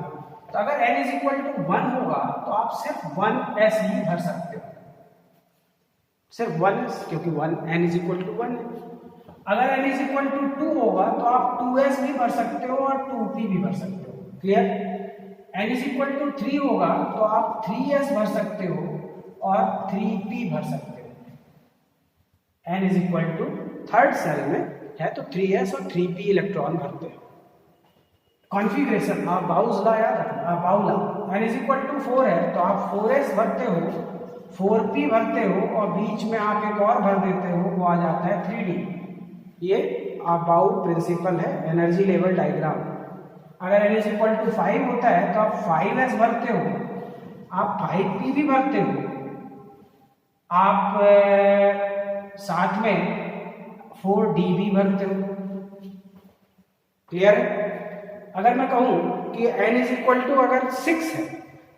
तो अगर n इज इक्वल टू 1 होगा तो आप सिर्फ 1s ही भर सकते हो, सिर्फ 1s, क्योंकि 1 n इज इक्वल टू 1 है। अगर n इज इक्वल टू 2 होगा तो आप 2s भी भर सकते हो और 2p भी भर सकते हो। Clear. n is equal to 3 होगा तो आप 3s भर सकते हो और 3p भर सकते हो। n is equal to third shell में है तो 3s और 3p इलेक्ट्रॉन भरते हैं। कॉन्फ़िगरेशन आप बाउस ला याद रखना, बाउला n इज इक्वल टू 4 है तो आप 4s भरते हो, 4p भरते हो और बीच में आप एक और भर देते हो, वो आ जाता है 3d। ये बाउ प्रिंसिपल है एनर्जी लेवल डायग्राम। अगर n इज इक्वल टू 5 होता है तो आप 5s भरते हो, आप 5p भी भरते हो, आप साथ में 4d भी भरते हो। क्लियर है। अगर मैं कहूं कि n इज इक्वल टू अगर 6 है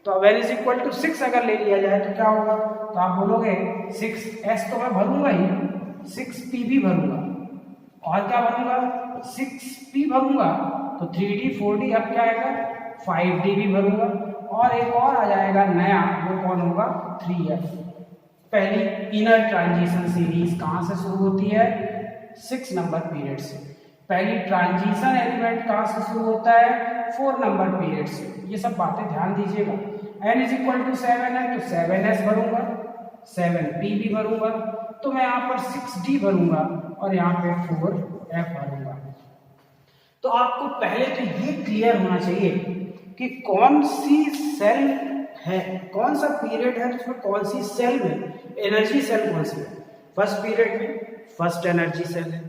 तो अब n इज इक्वल टू 6 अगर ले लिया जाए तो क्या होगा, तो आप बोलोगे 6s तो मैं भरूंगा ही, 6p भी भरूंगा और क्या भरूंगा 6p भरूंगा तो 3d 4d, अब क्या आएगा 5d भी भरूंगा और एक और आ जाएगा नया, वो कौन होगा 3f। पहली इनर ट्रांजिशन सीरीज कहां से शुरू होती है, 6 नंबर पीरियड से। पहली ट्रांजिशन एलिमेंट कहां से शुरू होता है, 4 नंबर पीरियड से। ये सब बातें ध्यान दीजिएगा। n इज इक्वल टू 7 है तो 7s भरूंगा, 7p भी भरूंगा, तो मैं यहाँ पर 6d भरूंगा और यहाँ पे 4f भरूंगा। तो आपको पहले तो ये क्लियर होना चाहिए कि कौन सी सेल है, कौन सा पीरियड है उसमें कौन सी सेल में एनर्जी सेल कौन सी है। फर्स्ट पीरियड में फर्स्ट एनर्जी सेल है,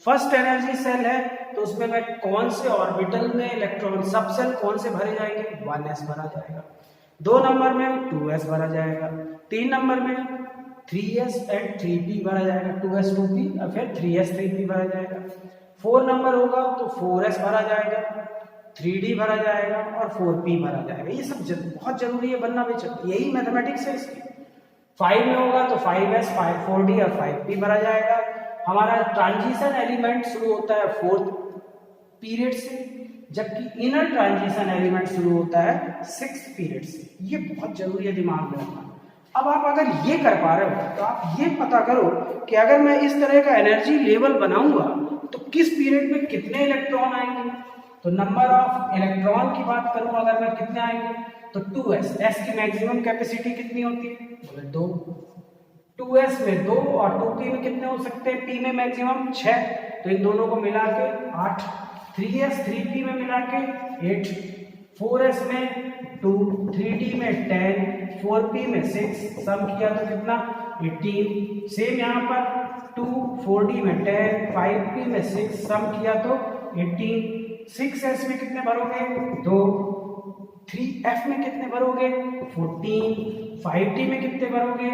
फर्स्ट एनर्जी सेल है तो उसमें मैं कौन से ऑर्बिटल में इलेक्ट्रॉन सब सेल कौन से भरे जाएंगे, 1s भरा जाएगा। 2 नंबर में 2s भरा जाएगा, 3 नंबर में 3s एंड 3p भरा जाएगा, 2s 2p और फिर 3s 3p भरा जाएगा। 4 नंबर होगा तो 4s भरा जाएगा, 3d भरा जाएगा और 4p भरा जाएगा। ये सब बहुत जरूरी है बनना बेचा, यही मैथमेटिक्स है इसकी। 5 में होगा तो 5s 4d और 5p भरा जाएगा। हमारा ट्रांजिशन एलिमेंट शुरू होता है 4th पीरियड से, जबकि इनर ट्रांजिशन एलिमेंट शुरू होता है 6th पीरियड से। ये बहुत जरूरी है दिमाग में रखना। अब आप अगर ये कर पा रहे हो तो आप ये पता करो कि अगर मैं इस तरह का एनर्जी लेवल बनाऊंगा तो किस पीरियड में कितने इलेक्ट्रॉन आएंगे। तो नंबर ऑफ इलेक्ट्रॉन की बात करूं अगर मैं, कितने आएंगे, तो 2s, s की मैक्सिमम कैपेसिटी कितनी होती है, बोले 2, 2s में 2 और 2p में कितने हो सकते हैं, p में मैक्सिमम 6, तो इन दोनों को मिला के 8, 3s 3p में मिला के 8, 4s में 2, 3d में 10, 4p में 6, सम किया तो कितना 18, सेम यहाँ पर 2, 4d में 10, 5p में 6, सम किया तो 18, 6s में कितने भरोगे 2, 3f में कितने भरोगे 14, 5d में कितने भरोगे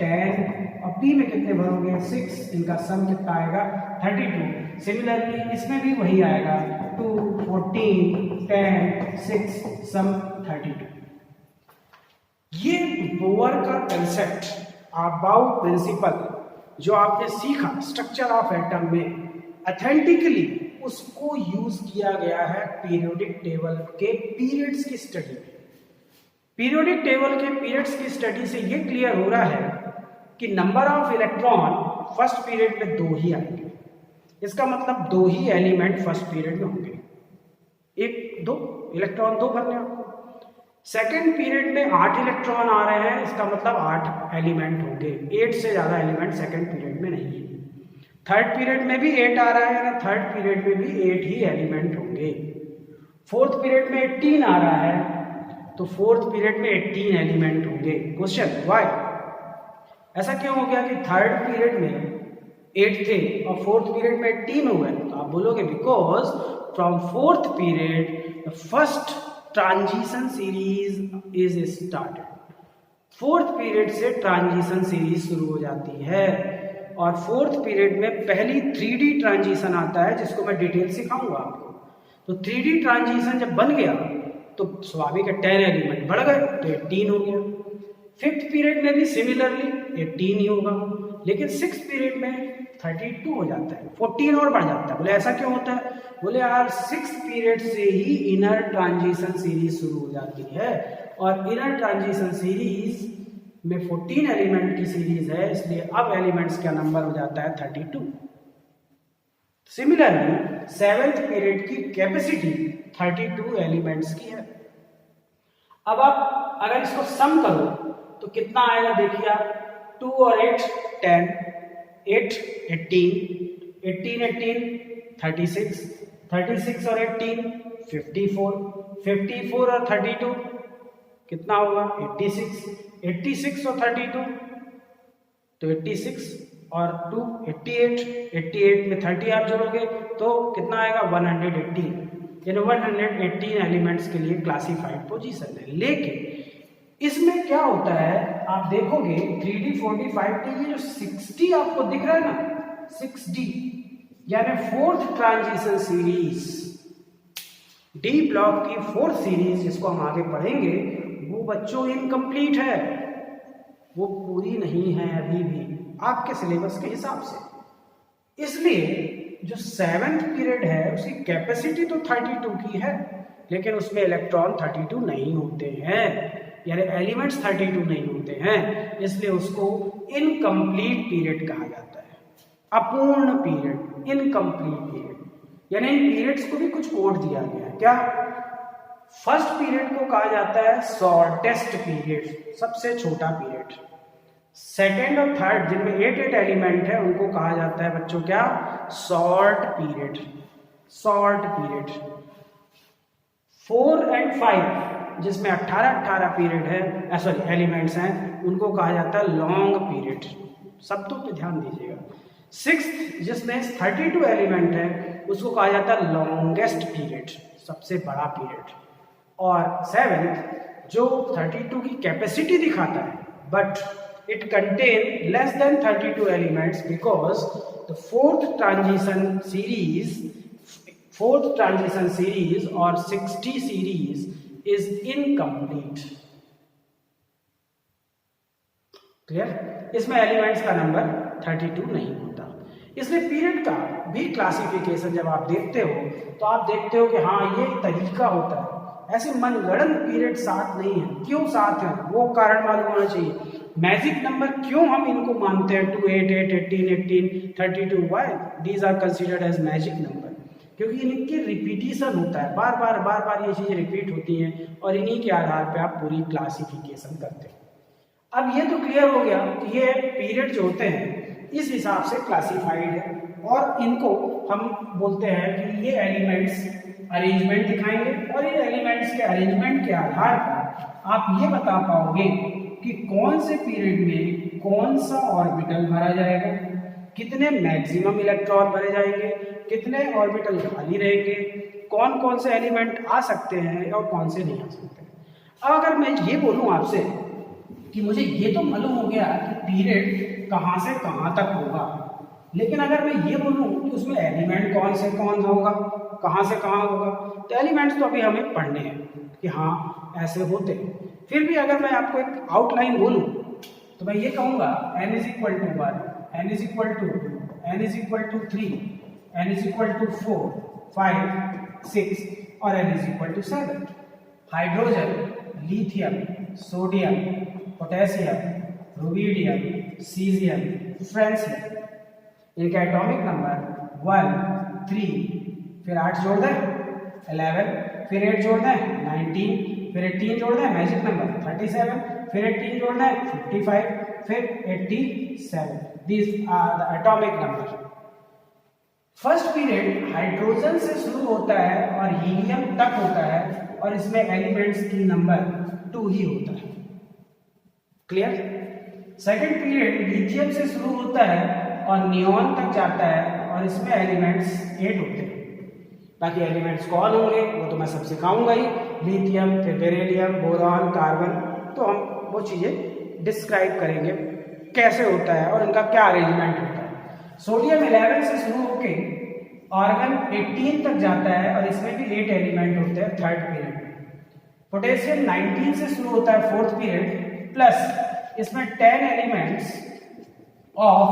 10 और p में कितने भरोगे 6, इनका सम कितना आएगा 32। सिमिलरली इसमें भी वही आएगा 2, 14, 10, 6, सम 32। ये बोर का कंसेप्ट अबाउट प्रिंसिपल जो आपने सीखा स्ट्रक्चर ऑफ एटम में, ऑथेंटिकली उसको यूज किया गया है पीरियोडिक टेबल के पीरियड्स की स्टडी में। पीरियोडिक टेबल के पीरियड्स की स्टडी से ये क्लियर हो रहा है कि number of electron first period में 2 ही आएंगे। इसका मतलब 2 ही एलिमेंट फर्स्ट पीरियड में होंगे, 2 इलेक्ट्रॉन 2 भरने आपको। सेकेंड पीरियड में 8 इलेक्ट्रॉन आ रहे हैं, इसका मतलब 8 एलिमेंट होंगे, 8 से ज्यादा एलिमेंट सेकेंड पीरियड में नहीं है। थर्ड पीरियड में भी 8 आ रहा है ना, थर्ड पीरियड में भी 8 ही एलिमेंट होंगे। फोर्थ पीरियड में 18 आ रहा है तो फोर्थ पीरियड में 18 एलिमेंट होंगे। क्वेश्चन व्हाई, ऐसा क्यों हो गया कि थर्ड पीरियड में 8 थे और फोर्थ पीरियड में 18 हुए। तो आप बोलोगे because from fourth period first transition series is started. Fourth period से ट्रांजिशन सीरीज शुरू हो जाती है और फोर्थ पीरियड में पहली 3D ट्रांजिशन आता है जिसको मैं डिटेल सिखाऊंगा आपको। तो 3D ट्रांजिशन जब बन गया तो स्वाभाविक है 10 एलिमेंट बढ़ गए तो 18 हो गया। फिफ्थ पीरियड में भी सिमिलरली 18 ही होगा, लेकिन सिक्स पीरियड में 32 हो जाता है, 14 और बढ़ जाता है। बोले ऐसा क्यों होता है, बोले यार सिक्स पीरियड से ही इनर ट्रांजिशन सीरीज शुरू हो जाती है और इनर ट्रांजिशन सीरीज में 14 एलिमेंट की सीरीज है, इसलिए अब एलिमेंट्स का नंबर हो जाता है 32। सिमिलरली सेवेंथ पीरियड की कैपेसिटी 32 एलिमेंट्स की है। अब आप अगर इसको सम करो तो कितना आएगा, देखिए आप 2 और 8 10, 8 18, 18 18 36, 36 और 18 54, 54 और 32 कितना होगा 86, 86 और 32 तो 86 और 2 88, 88 में 30 आप जोड़ोगे तो कितना आएगा 118। यानी 118 एलिमेंट्स के लिए क्लासिफाइड पोजीशन है। लेकिन इसमें क्या होता है आप देखोगे 3D 40 5D ये जो 60 आपको दिख रहा है ना 6D यानी fourth transition series, D block की फोर्थ सीरीज जिसको हम आगे पढ़ेंगे वो बच्चों इनकम्प्लीट है, वो पूरी नहीं है अभी भी आपके सिलेबस के हिसाब से। इसलिए जो सेवेंथ पीरियड है उसकी कैपेसिटी तो 32 की है लेकिन उसमें इलेक्ट्रॉन 32 नहीं होते हैं, यानी एलिमेंट्स 32 नहीं होते हैं, इसलिए उसको इनकम्प्लीट पीरियड कहा जाता है, अपूर्ण पीरियड, इनकम्प्लीट पीरियड। यानी इन पीरियड्स को भी कुछ कोड दिया गया है। क्या, फर्स्ट पीरियड को कहा जाता है शॉर्टेस्ट पीरियड, सबसे छोटा पीरियड। सेकेंड और थर्ड जिनमें 8 एलिमेंट है उनको कहा जाता है बच्चों क्या, शॉर्ट पीरियड, शॉर्ट पीरियड। 4 और 5 जिसमें 18 पीरियड है, सॉरी एलिमेंट्स हैं, उनको कहा जाता है लॉन्ग पीरियड। शब्दों पे ध्यान दीजिएगा। सिक्स्थ जिसमें 32 एलिमेंट है उसको कहा जाता है लॉन्गेस्ट पीरियड, सबसे बड़ा पीरियड। और सेवेंथ जो 32 की कैपेसिटी दिखाता है but it contain less than 32 elements because the fourth transition series or 60 series is incomplete. Clear, इसमें एलिमेंट्स का नंबर 32 नहीं होता। इसलिए पीरियड का भी क्लासिफिकेशन जब आप देखते हो तो आप देखते हो कि हाँ ये तरीका होता है, ऐसे मनगढ़ंत पीरियड 7 नहीं है। क्यों 7 है वो कारण मालूम होना चाहिए। मैजिक नंबर क्यों हम इनको मानते हैं 2, 8, 8, 18, 18, 32? Why these are considered as magic number? क्योंकि इनकी रिपीटिशन होता है, बार बार ये चीज़ें रिपीट होती हैं और इन्हीं के आधार पे आप पूरी क्लासिफिकेशन करते हैं। अब ये तो क्लियर हो गया कि ये पीरियड जो होते हैं इस हिसाब से क्लासिफाइड है और इनको हम बोलते हैं कि ये एलिमेंट्स अरेंजमेंट दिखाएंगे और इन एलिमेंट्स के अरेंजमेंट के आधार पर आप ये बता पाओगे कि कौन से पीरियड में कौन सा ऑर्बिटल भरा जाएगा, कितने मैक्सिमम इलेक्ट्रॉन भरे जाएंगे, कितने ऑर्बिटल खाली रहेंगे, कौन कौन से एलिमेंट आ सकते हैं और कौन से नहीं आ सकते। अब अगर मैं ये बोलूं आपसे कि मुझे ये तो मालूम हो गया कि पीरियड कहाँ से कहाँ तक होगा, लेकिन अगर मैं ये बोलूं कि उसमें एलिमेंट कौन से कौन होगा, कहाँ से कहाँ होगा, तो एलिमेंट्स तो अभी हमें पढ़ने हैं कि हाँ ऐसे होते हैं। फिर भी अगर मैं आपको एक आउटलाइन बोलूं तो मैं ये कहूँगा n = 1, n = 2, n = 3, n = 4, 5, 6 और n = 7। Hydrogen, lithium, sodium, potassium, rubidium, caesium, francium, इनका एटॉमिक नंबर 1, 3, फिर 8 जोड़ दें 11, फिर 8 जोड़ दें 19, फिर 18 जोड़ दें मैजिक नंबर 37, फिर 18 जोड़ दें 55, फिर 87। These are the atomic numbers. First period hydrogen से शुरू होता है और हीलियम तक होता है और इसमें एलिमेंट्स की नंबर 2 ही होता है। क्लियर? सेकंड पीरियड लिथियम से शुरू होता है और नियॉन तक जाता है और इसमें एलिमेंट्स 8 होते हैं। बाकी एलिमेंट्स कौन होंगे वो तो मैं सब सिखाऊंगा ही, लिथियम, फिर बेरिलियम, बोरॉन, कार्बन, तो हम वो चीजें डिस्क्राइब करेंगे कैसे होता है और इनका क्या अरेंजमेंट होता है। सोडियम 11 से शुरू होके ऑर्गन 18 तक जाता है और इसमें भी 8 एलिमेंट होते हैं थर्ड पीरियड में। पोटेशियम 19 से शुरू होता है फोर्थ पीरियड, प्लस इसमें 10 एलिमेंट्स ऑफ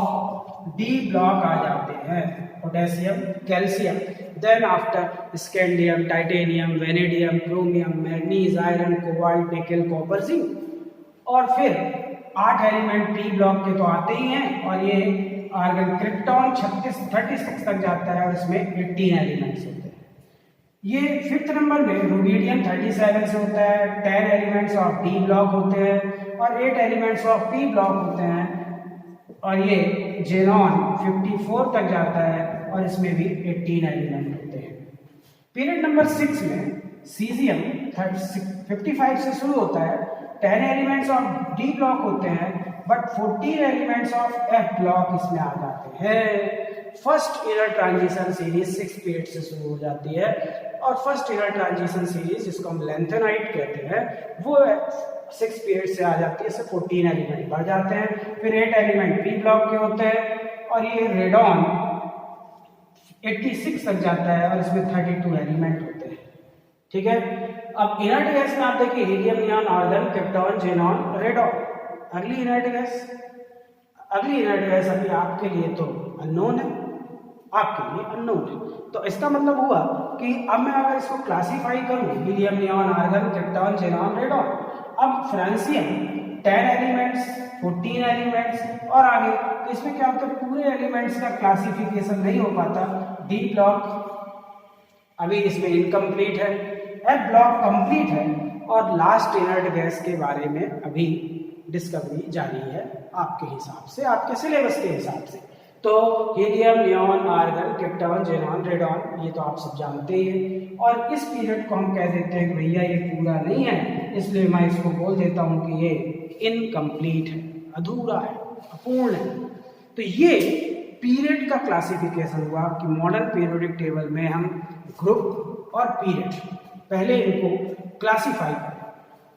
डी ब्लॉक आ जाते हैं, potassium, calcium, then after scandium, titanium, vanadium, chromium, manganese, iron, cobalt, nickel, copper, zinc. और फिर 8 एलिमेंट पी ब्लॉक के तो आते ही हैं और ये आर्गन क्रिप्टॉन 36 तक जाता है और इसमें 18 एलिमेंट्स होते हैं। ये फिफ्थ नंबर में रुबिडियम 37 से होता है, 10 एलिमेंट्स ऑफ डी ब्लॉक होते हैं और 8 एलिमेंट्स ऑफ पी ब्लॉक होते हैं और ये जेनॉन 54 तक जाता है और इसमें भी 18 एलिमेंट होते हैं। पीरियड नंबर 6 में सीजियम 55 से शुरू होता है, 10 एलिमेंट्स ऑफ डी ब्लॉक होते हैं but 14 elements of F block इसमें आ जाते हैं। First inner transition series 6 period से शुरू हो जाती है और फर्स्ट इनर ट्रांजिशन सीरीज जिसको हम लेंथेनाइट कहते हैं वो 6 पीरियड से आ जाती है, इससे 14 एलिमेंट बढ़ जाते हैं। फिर 8 एलिमेंट पी ब्लॉक के होते हैं और ये रेडॉन 86 तक जाता है और इसमें 32 एलिमेंट होते हैं। ठीक है, अब इनर्ट गैस में आप देखिए helium, neon, argon, krypton, xenon, radon. अगली इनर्ट गैस अभी आपके लिए तो अननोन है, आपके लिए अननोन है। तो इसका मतलब हुआ कि अब मैं अगर इसको क्लासिफाई करूं helium, neon, argon, krypton, xenon, radon, अब फ्रांसियम 10 एलिमेंट्स, 14 एलिमेंट्स और आगे, तो इसमें क्या होता है पूरे एलिमेंट्स का क्लासिफिकेशन नहीं हो पाता। डी ब्लॉक अभी इसमें इनकम्प्लीट है, एफ ब्लॉक कंप्लीट है और लास्ट इनर्ट गैस के बारे में अभी डिस्कवरी जारी है आपके हिसाब से, आपके सिलेबस के हिसाब से। तो helium, neon, argon, krypton, xenon, radon ये तो आप सब जानते ही हैं और इस पीरियड को हम कह देते हैं कि भैया ये पूरा नहीं है, इसलिए मैं इसको बोल देता हूं कि ये इनकम्प्लीट है, अधूरा है, अपूर्ण है। तो ये पीरियड का क्लासिफिकेशन हुआ कि मॉडर्न पीरियोडिक टेबल में हम ग्रुप और पीरियड पहले इनको क्लासिफाई करें।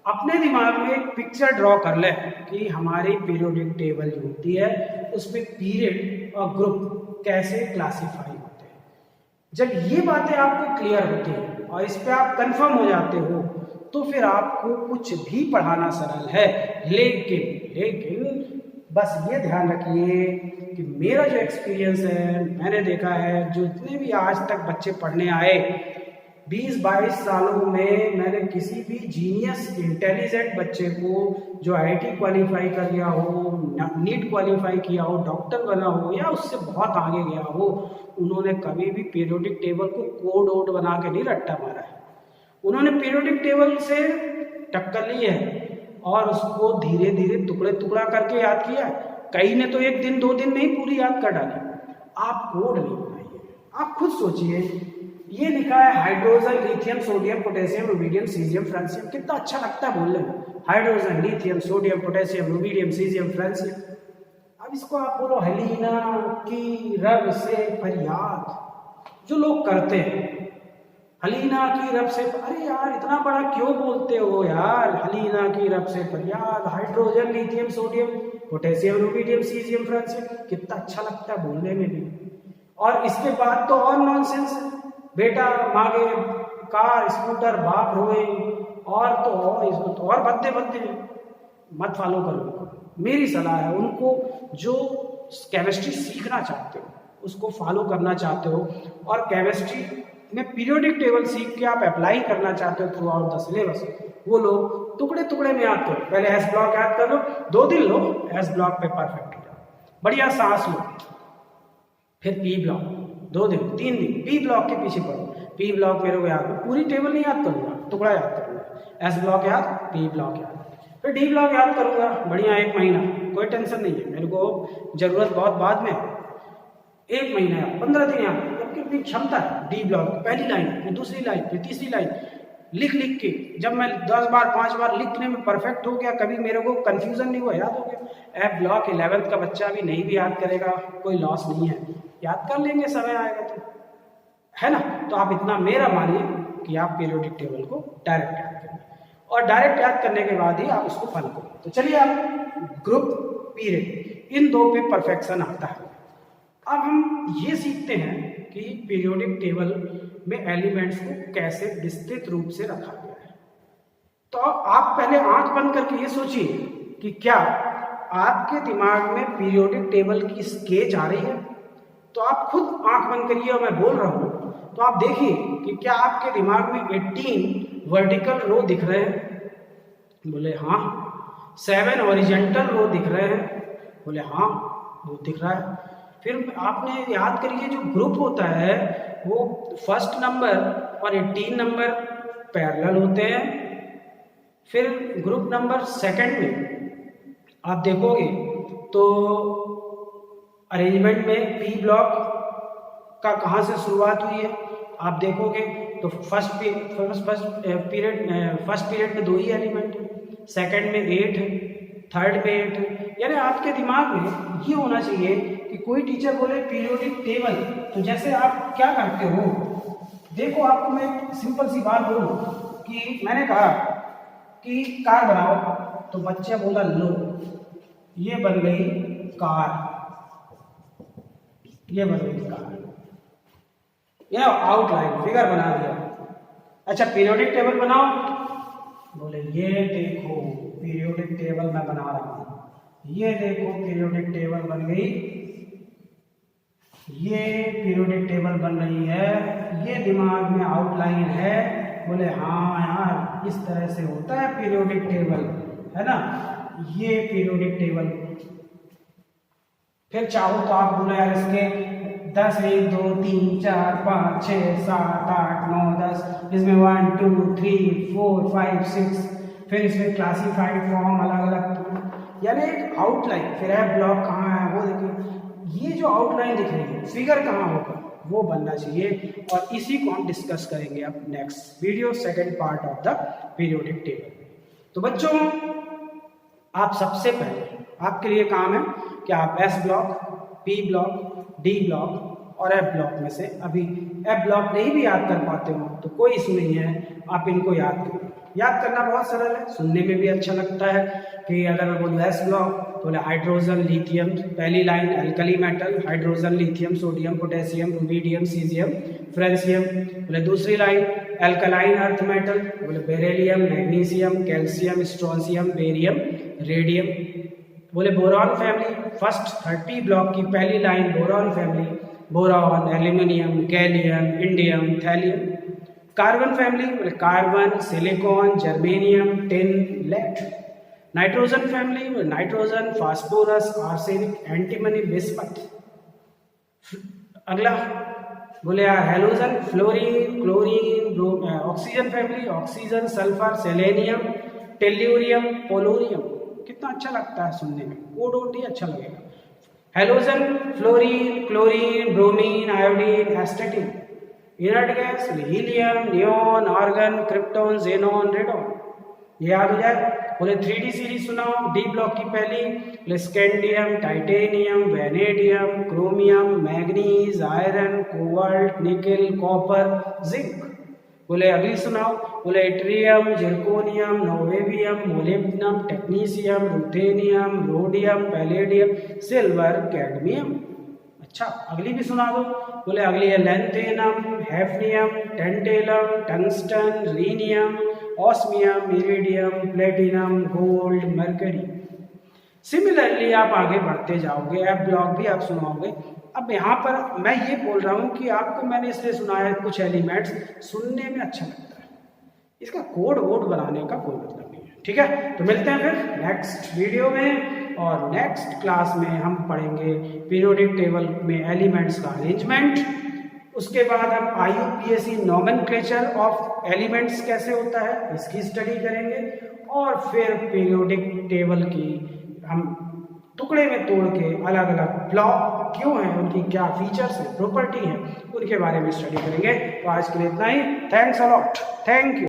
अपने दिमाग में एक पिक्चर ड्रॉ कर लें कि हमारी पीरियोडिक टेबल जो होती है उसमें पीरियड और ग्रुप कैसे क्लासिफाई होते हैं। जब ये बातें आपको क्लियर होती हैं और इस पे आप कंफर्म हो जाते हो तो फिर आपको कुछ भी पढ़ाना सरल है। लेकिन बस ये ध्यान रखिए कि मेरा जो एक्सपीरियंस है, मैंने देखा है जो जितने भी आज तक बच्चे पढ़ने आए 20-22 सालों में मैंने किसी भी जीनियस इंटेलिजेंट बच्चे को जो आईआईटी क्वालिफाई कर गया हो, नीट क्वालिफाई किया हो, डॉक्टर बना हो या उससे बहुत आगे गया हो, उन्होंने कभी भी पीरियोडिक टेबल को कोड वोड बना के नहीं रट्टा मारा है। उन्होंने पीरियोडिक टेबल से टक्कर ली है और उसको धीरे धीरे टुकड़े टुकड़ा करके याद किया है। कई ने तो 1 दिन 2 दिन में ही पूरी याद कर डाली। आप कोड नहीं बनाइए, आप खुद सोचिए। ये लिखा है hydrogen, lithium, sodium, potassium, rubidium, caesium, francium. कितना अच्छा लगता है बोलने में, hydrogen, lithium, sodium, potassium, rubidium, caesium, francium. अब इसको आप बोलो हलीना की रब से फरियाद, जो लोग करते हैं हलीना की रब से। अरे यार इतना बड़ा क्यों बोलते हो यार, हलीना की रब से फरियाद, hydrogen, lithium, sodium, potassium, rubidium, caesium, francium. कितना अच्छा लगता है बोलने में भी। और इसके बाद तो और नॉनसेंस है, बेटा मांगे कार स्कूटर बाप रोए, और तो और बद्दे मत फॉलो करो। मेरी सलाह है उनको जो केमिस्ट्री सीखना चाहते हो, उसको फॉलो करना चाहते हो, और केमिस्ट्री में पीरियोडिक टेबल सीख के आप अप्लाई करना चाहते हो थ्रू आउट द सिलेबस, वो लोग टुकड़े टुकड़े में याद करो। पहले एस ब्लॉक याद कर लो, 2 दिन लो, एस ब्लॉक पे परफेक्ट हो जाओ, बढ़िया सांस लो। फिर पी ब्लॉक 2 दिन 3 दिन पी ब्लॉक के पीछे पढ़ो। पी ब्लॉक मेरे को याद, पूरी टेबल नहीं याद करूंगा, टुकड़ा याद करूंगा। एस ब्लॉक याद, पी ब्लॉक याद, फिर डी ब्लॉक याद करूंगा, बढ़िया 1 महीना, कोई टेंशन नहीं है, मेरे को जरूरत बहुत बाद में। 1 महीना याद, 15 दिन याद, जबकि क्षमता है। डी ब्लॉक पहली लाइन, फिर दूसरी लाइन, फिर तीसरी लाइन, लिख के जब मैं 10 बार 5 बार लिखने में परफेक्ट हो गया, कभी मेरे को कंफ्यूजन नहीं हुआ, याद हो गया। एफ ब्लॉक 11th का बच्चा भी नहीं भी याद करेगा, कोई लॉस नहीं है, याद कर लेंगे समय आएगा तो, है ना। तो आप इतना मेरा मानिए कि आप पीरियोडिक टेबल को डायरेक्ट याद करें, और डायरेक्ट याद करने के बाद ही आप उसको फॉलो करें। तो चलिए आप ग्रुप, पीरियड, इन 2 पे परफेक्शन आता है। अब हम ये सीखते हैं कि पीरियोडिक टेबल में एलिमेंट्स को कैसे विस्तृत रूप से रखा गया है। तो आप पहले आंख बंद करके ये सोचिए कि क्या आपके दिमाग में पीरियोडिक टेबल की स्केच आ रही है। तो आप खुद आंख बंद करिए और मैं बोल रहा हूं, तो आप देखिए कि क्या आपके दिमाग में 18 वर्टिकल रो दिख रहे हैं। बोले हाँ। 7 हॉरिजॉन्टल रो दिख रहे हैं। बोले हाँ वो दिख रहा है। फिर आपने याद करिए जो ग्रुप होता है वो फर्स्ट नंबर और 18 नंबर पैरेलल होते हैं। फिर ग्रुप नंबर 2 में आप देखोगे तो अरेंजमेंट में पी ब्लॉक का कहाँ से शुरुआत हुई है आप देखोगे तो फर्स्ट पीरियड में 2 ही एलिमेंट है, सेकंड में 8 है, थर्ड में 8 है। यानी आपके दिमाग में ये होना चाहिए कि कोई टीचर बोले पीरियोडिक टेबल, तो जैसे आप क्या करते हो, देखो आपको मैं सिंपल सी बात बोलूं कि मैंने कहा कि कार बनाओ, तो बच्चा बोला लो, ये बन गई कार, ये बन गई कार, ये आउटलाइन फिगर बना दिया। अच्छा पीरियोडिक टेबल बनाओ, बोले ये देखो पीरियोडिक टेबल मैं बना रहा हूं, ये देखो पीरियोडिक टेबल बन गई, ये पीरियोडिक टेबल बन रही है, ये दिमाग में आउटलाइन है। बोले हाँ यार इस तरह से होता है पीरियोडिक टेबल, है ना, ये पीरियोडिक टेबल। फिर चाहो तो आप बोले यार इसके 10 1 2 3 4 5 6 7 8 9 10, इसमें 1 2 3 4 5 6, फिर इसमें क्लासिफाइड फॉर्म अलग अलग, यानी एक आउटलाइन। फिर है ब्लॉक कहाँ है वो देखिए, ये जो आउटलाइन दिख रही है फिगर कहाँ होगा वो बनना चाहिए, और इसी को हम डिस्कस करेंगे अब next video, second part of the periodic table. तो बच्चों आप सबसे पहले आपके लिए काम है कि आप S block, P block, D block और एफ ब्लॉक में से अभी एफ ब्लॉक नहीं भी याद कर पाते हो तो कोई इशू नहीं है, आप इनको याद करो। याद करना बहुत सरल है, सुनने में भी अच्छा लगता है कि अगर मैं बोलूँ एस ब्लॉक तो बोले हाइड्रोजन लिथियम, पहली line alkali metal, hydrogen lithium sodium potassium rubidium caesium francium. बोले दूसरी लाइन एल्कलाइन अर्थ मेटल, बोले beryllium magnesium calcium strontium barium radium. बोले बोरॉन फैमिली, फर्स्ट 30 ब्लॉक की पहली line boron family, boron aluminium gallium indium thallium. Carbon family बोले carbon, silicon, germanium, tin, lead. Nitrogen family बोले nitrogen, phosphorus, arsenic, antimony, bismuth. अगला बोले यार halogen, fluorine, chlorine. Oxygen family oxygen, sulphur, selenium, tellurium, polonium. कितना अच्छा लगता है सुनने में, कोड वोड ही अच्छा लगेगा। Halogen, fluorine, chlorine, bromine, iodine, astatine. Inert gas helium, neon, argon, krypton, xenon, radon. ये याद हो जाए। बोले 3D सीरीज सुनाओ। डी ब्लॉक की पहली बोले scandium, titanium, vanadium, chromium, manganese, iron, cobalt, nickel, copper, zinc. बोले अगली सुनाओ। बोले yttrium, zirconium, niobium, molybdenum, technetium, ruthenium, rhodium, palladium, silver, cadmium. अच्छा अगली भी सुना दो। बोले अगली है lanthanum, hafnium, tantalum, tungsten, rhenium, osmium, iridium, platinum, gold, mercury. Similarly आप आगे बढ़ते जाओगे, एफ ब्लॉक भी आप सुनाओगे। अब यहाँ पर मैं ये बोल रहा हूँ कि आपको मैंने इसलिए सुनाया कुछ एलिमेंट्स सुनने में अच्छा लगता है, इसका कोड वोड बनाने का कोई मतलब नहीं है। ठीक है, तो मिलते हैं फिर नेक्स्ट वीडियो में, और नेक्स्ट क्लास में हम पढ़ेंगे पीरियोडिक टेबल में एलिमेंट्स का अरेंजमेंट। उसके बाद हम IUPAC नोमेनक्लेचर ऑफ एलिमेंट्स कैसे होता है इसकी स्टडी करेंगे, और फिर पीरियोडिक टेबल की हम टुकड़े में तोड़ के अलग अलग ब्लॉक क्यों हैं, उनकी क्या फीचर्स हैं, प्रॉपर्टी हैं, उनके बारे में स्टडी करेंगे। तो आज के लिए इतना ही। Thanks a lot, thank you.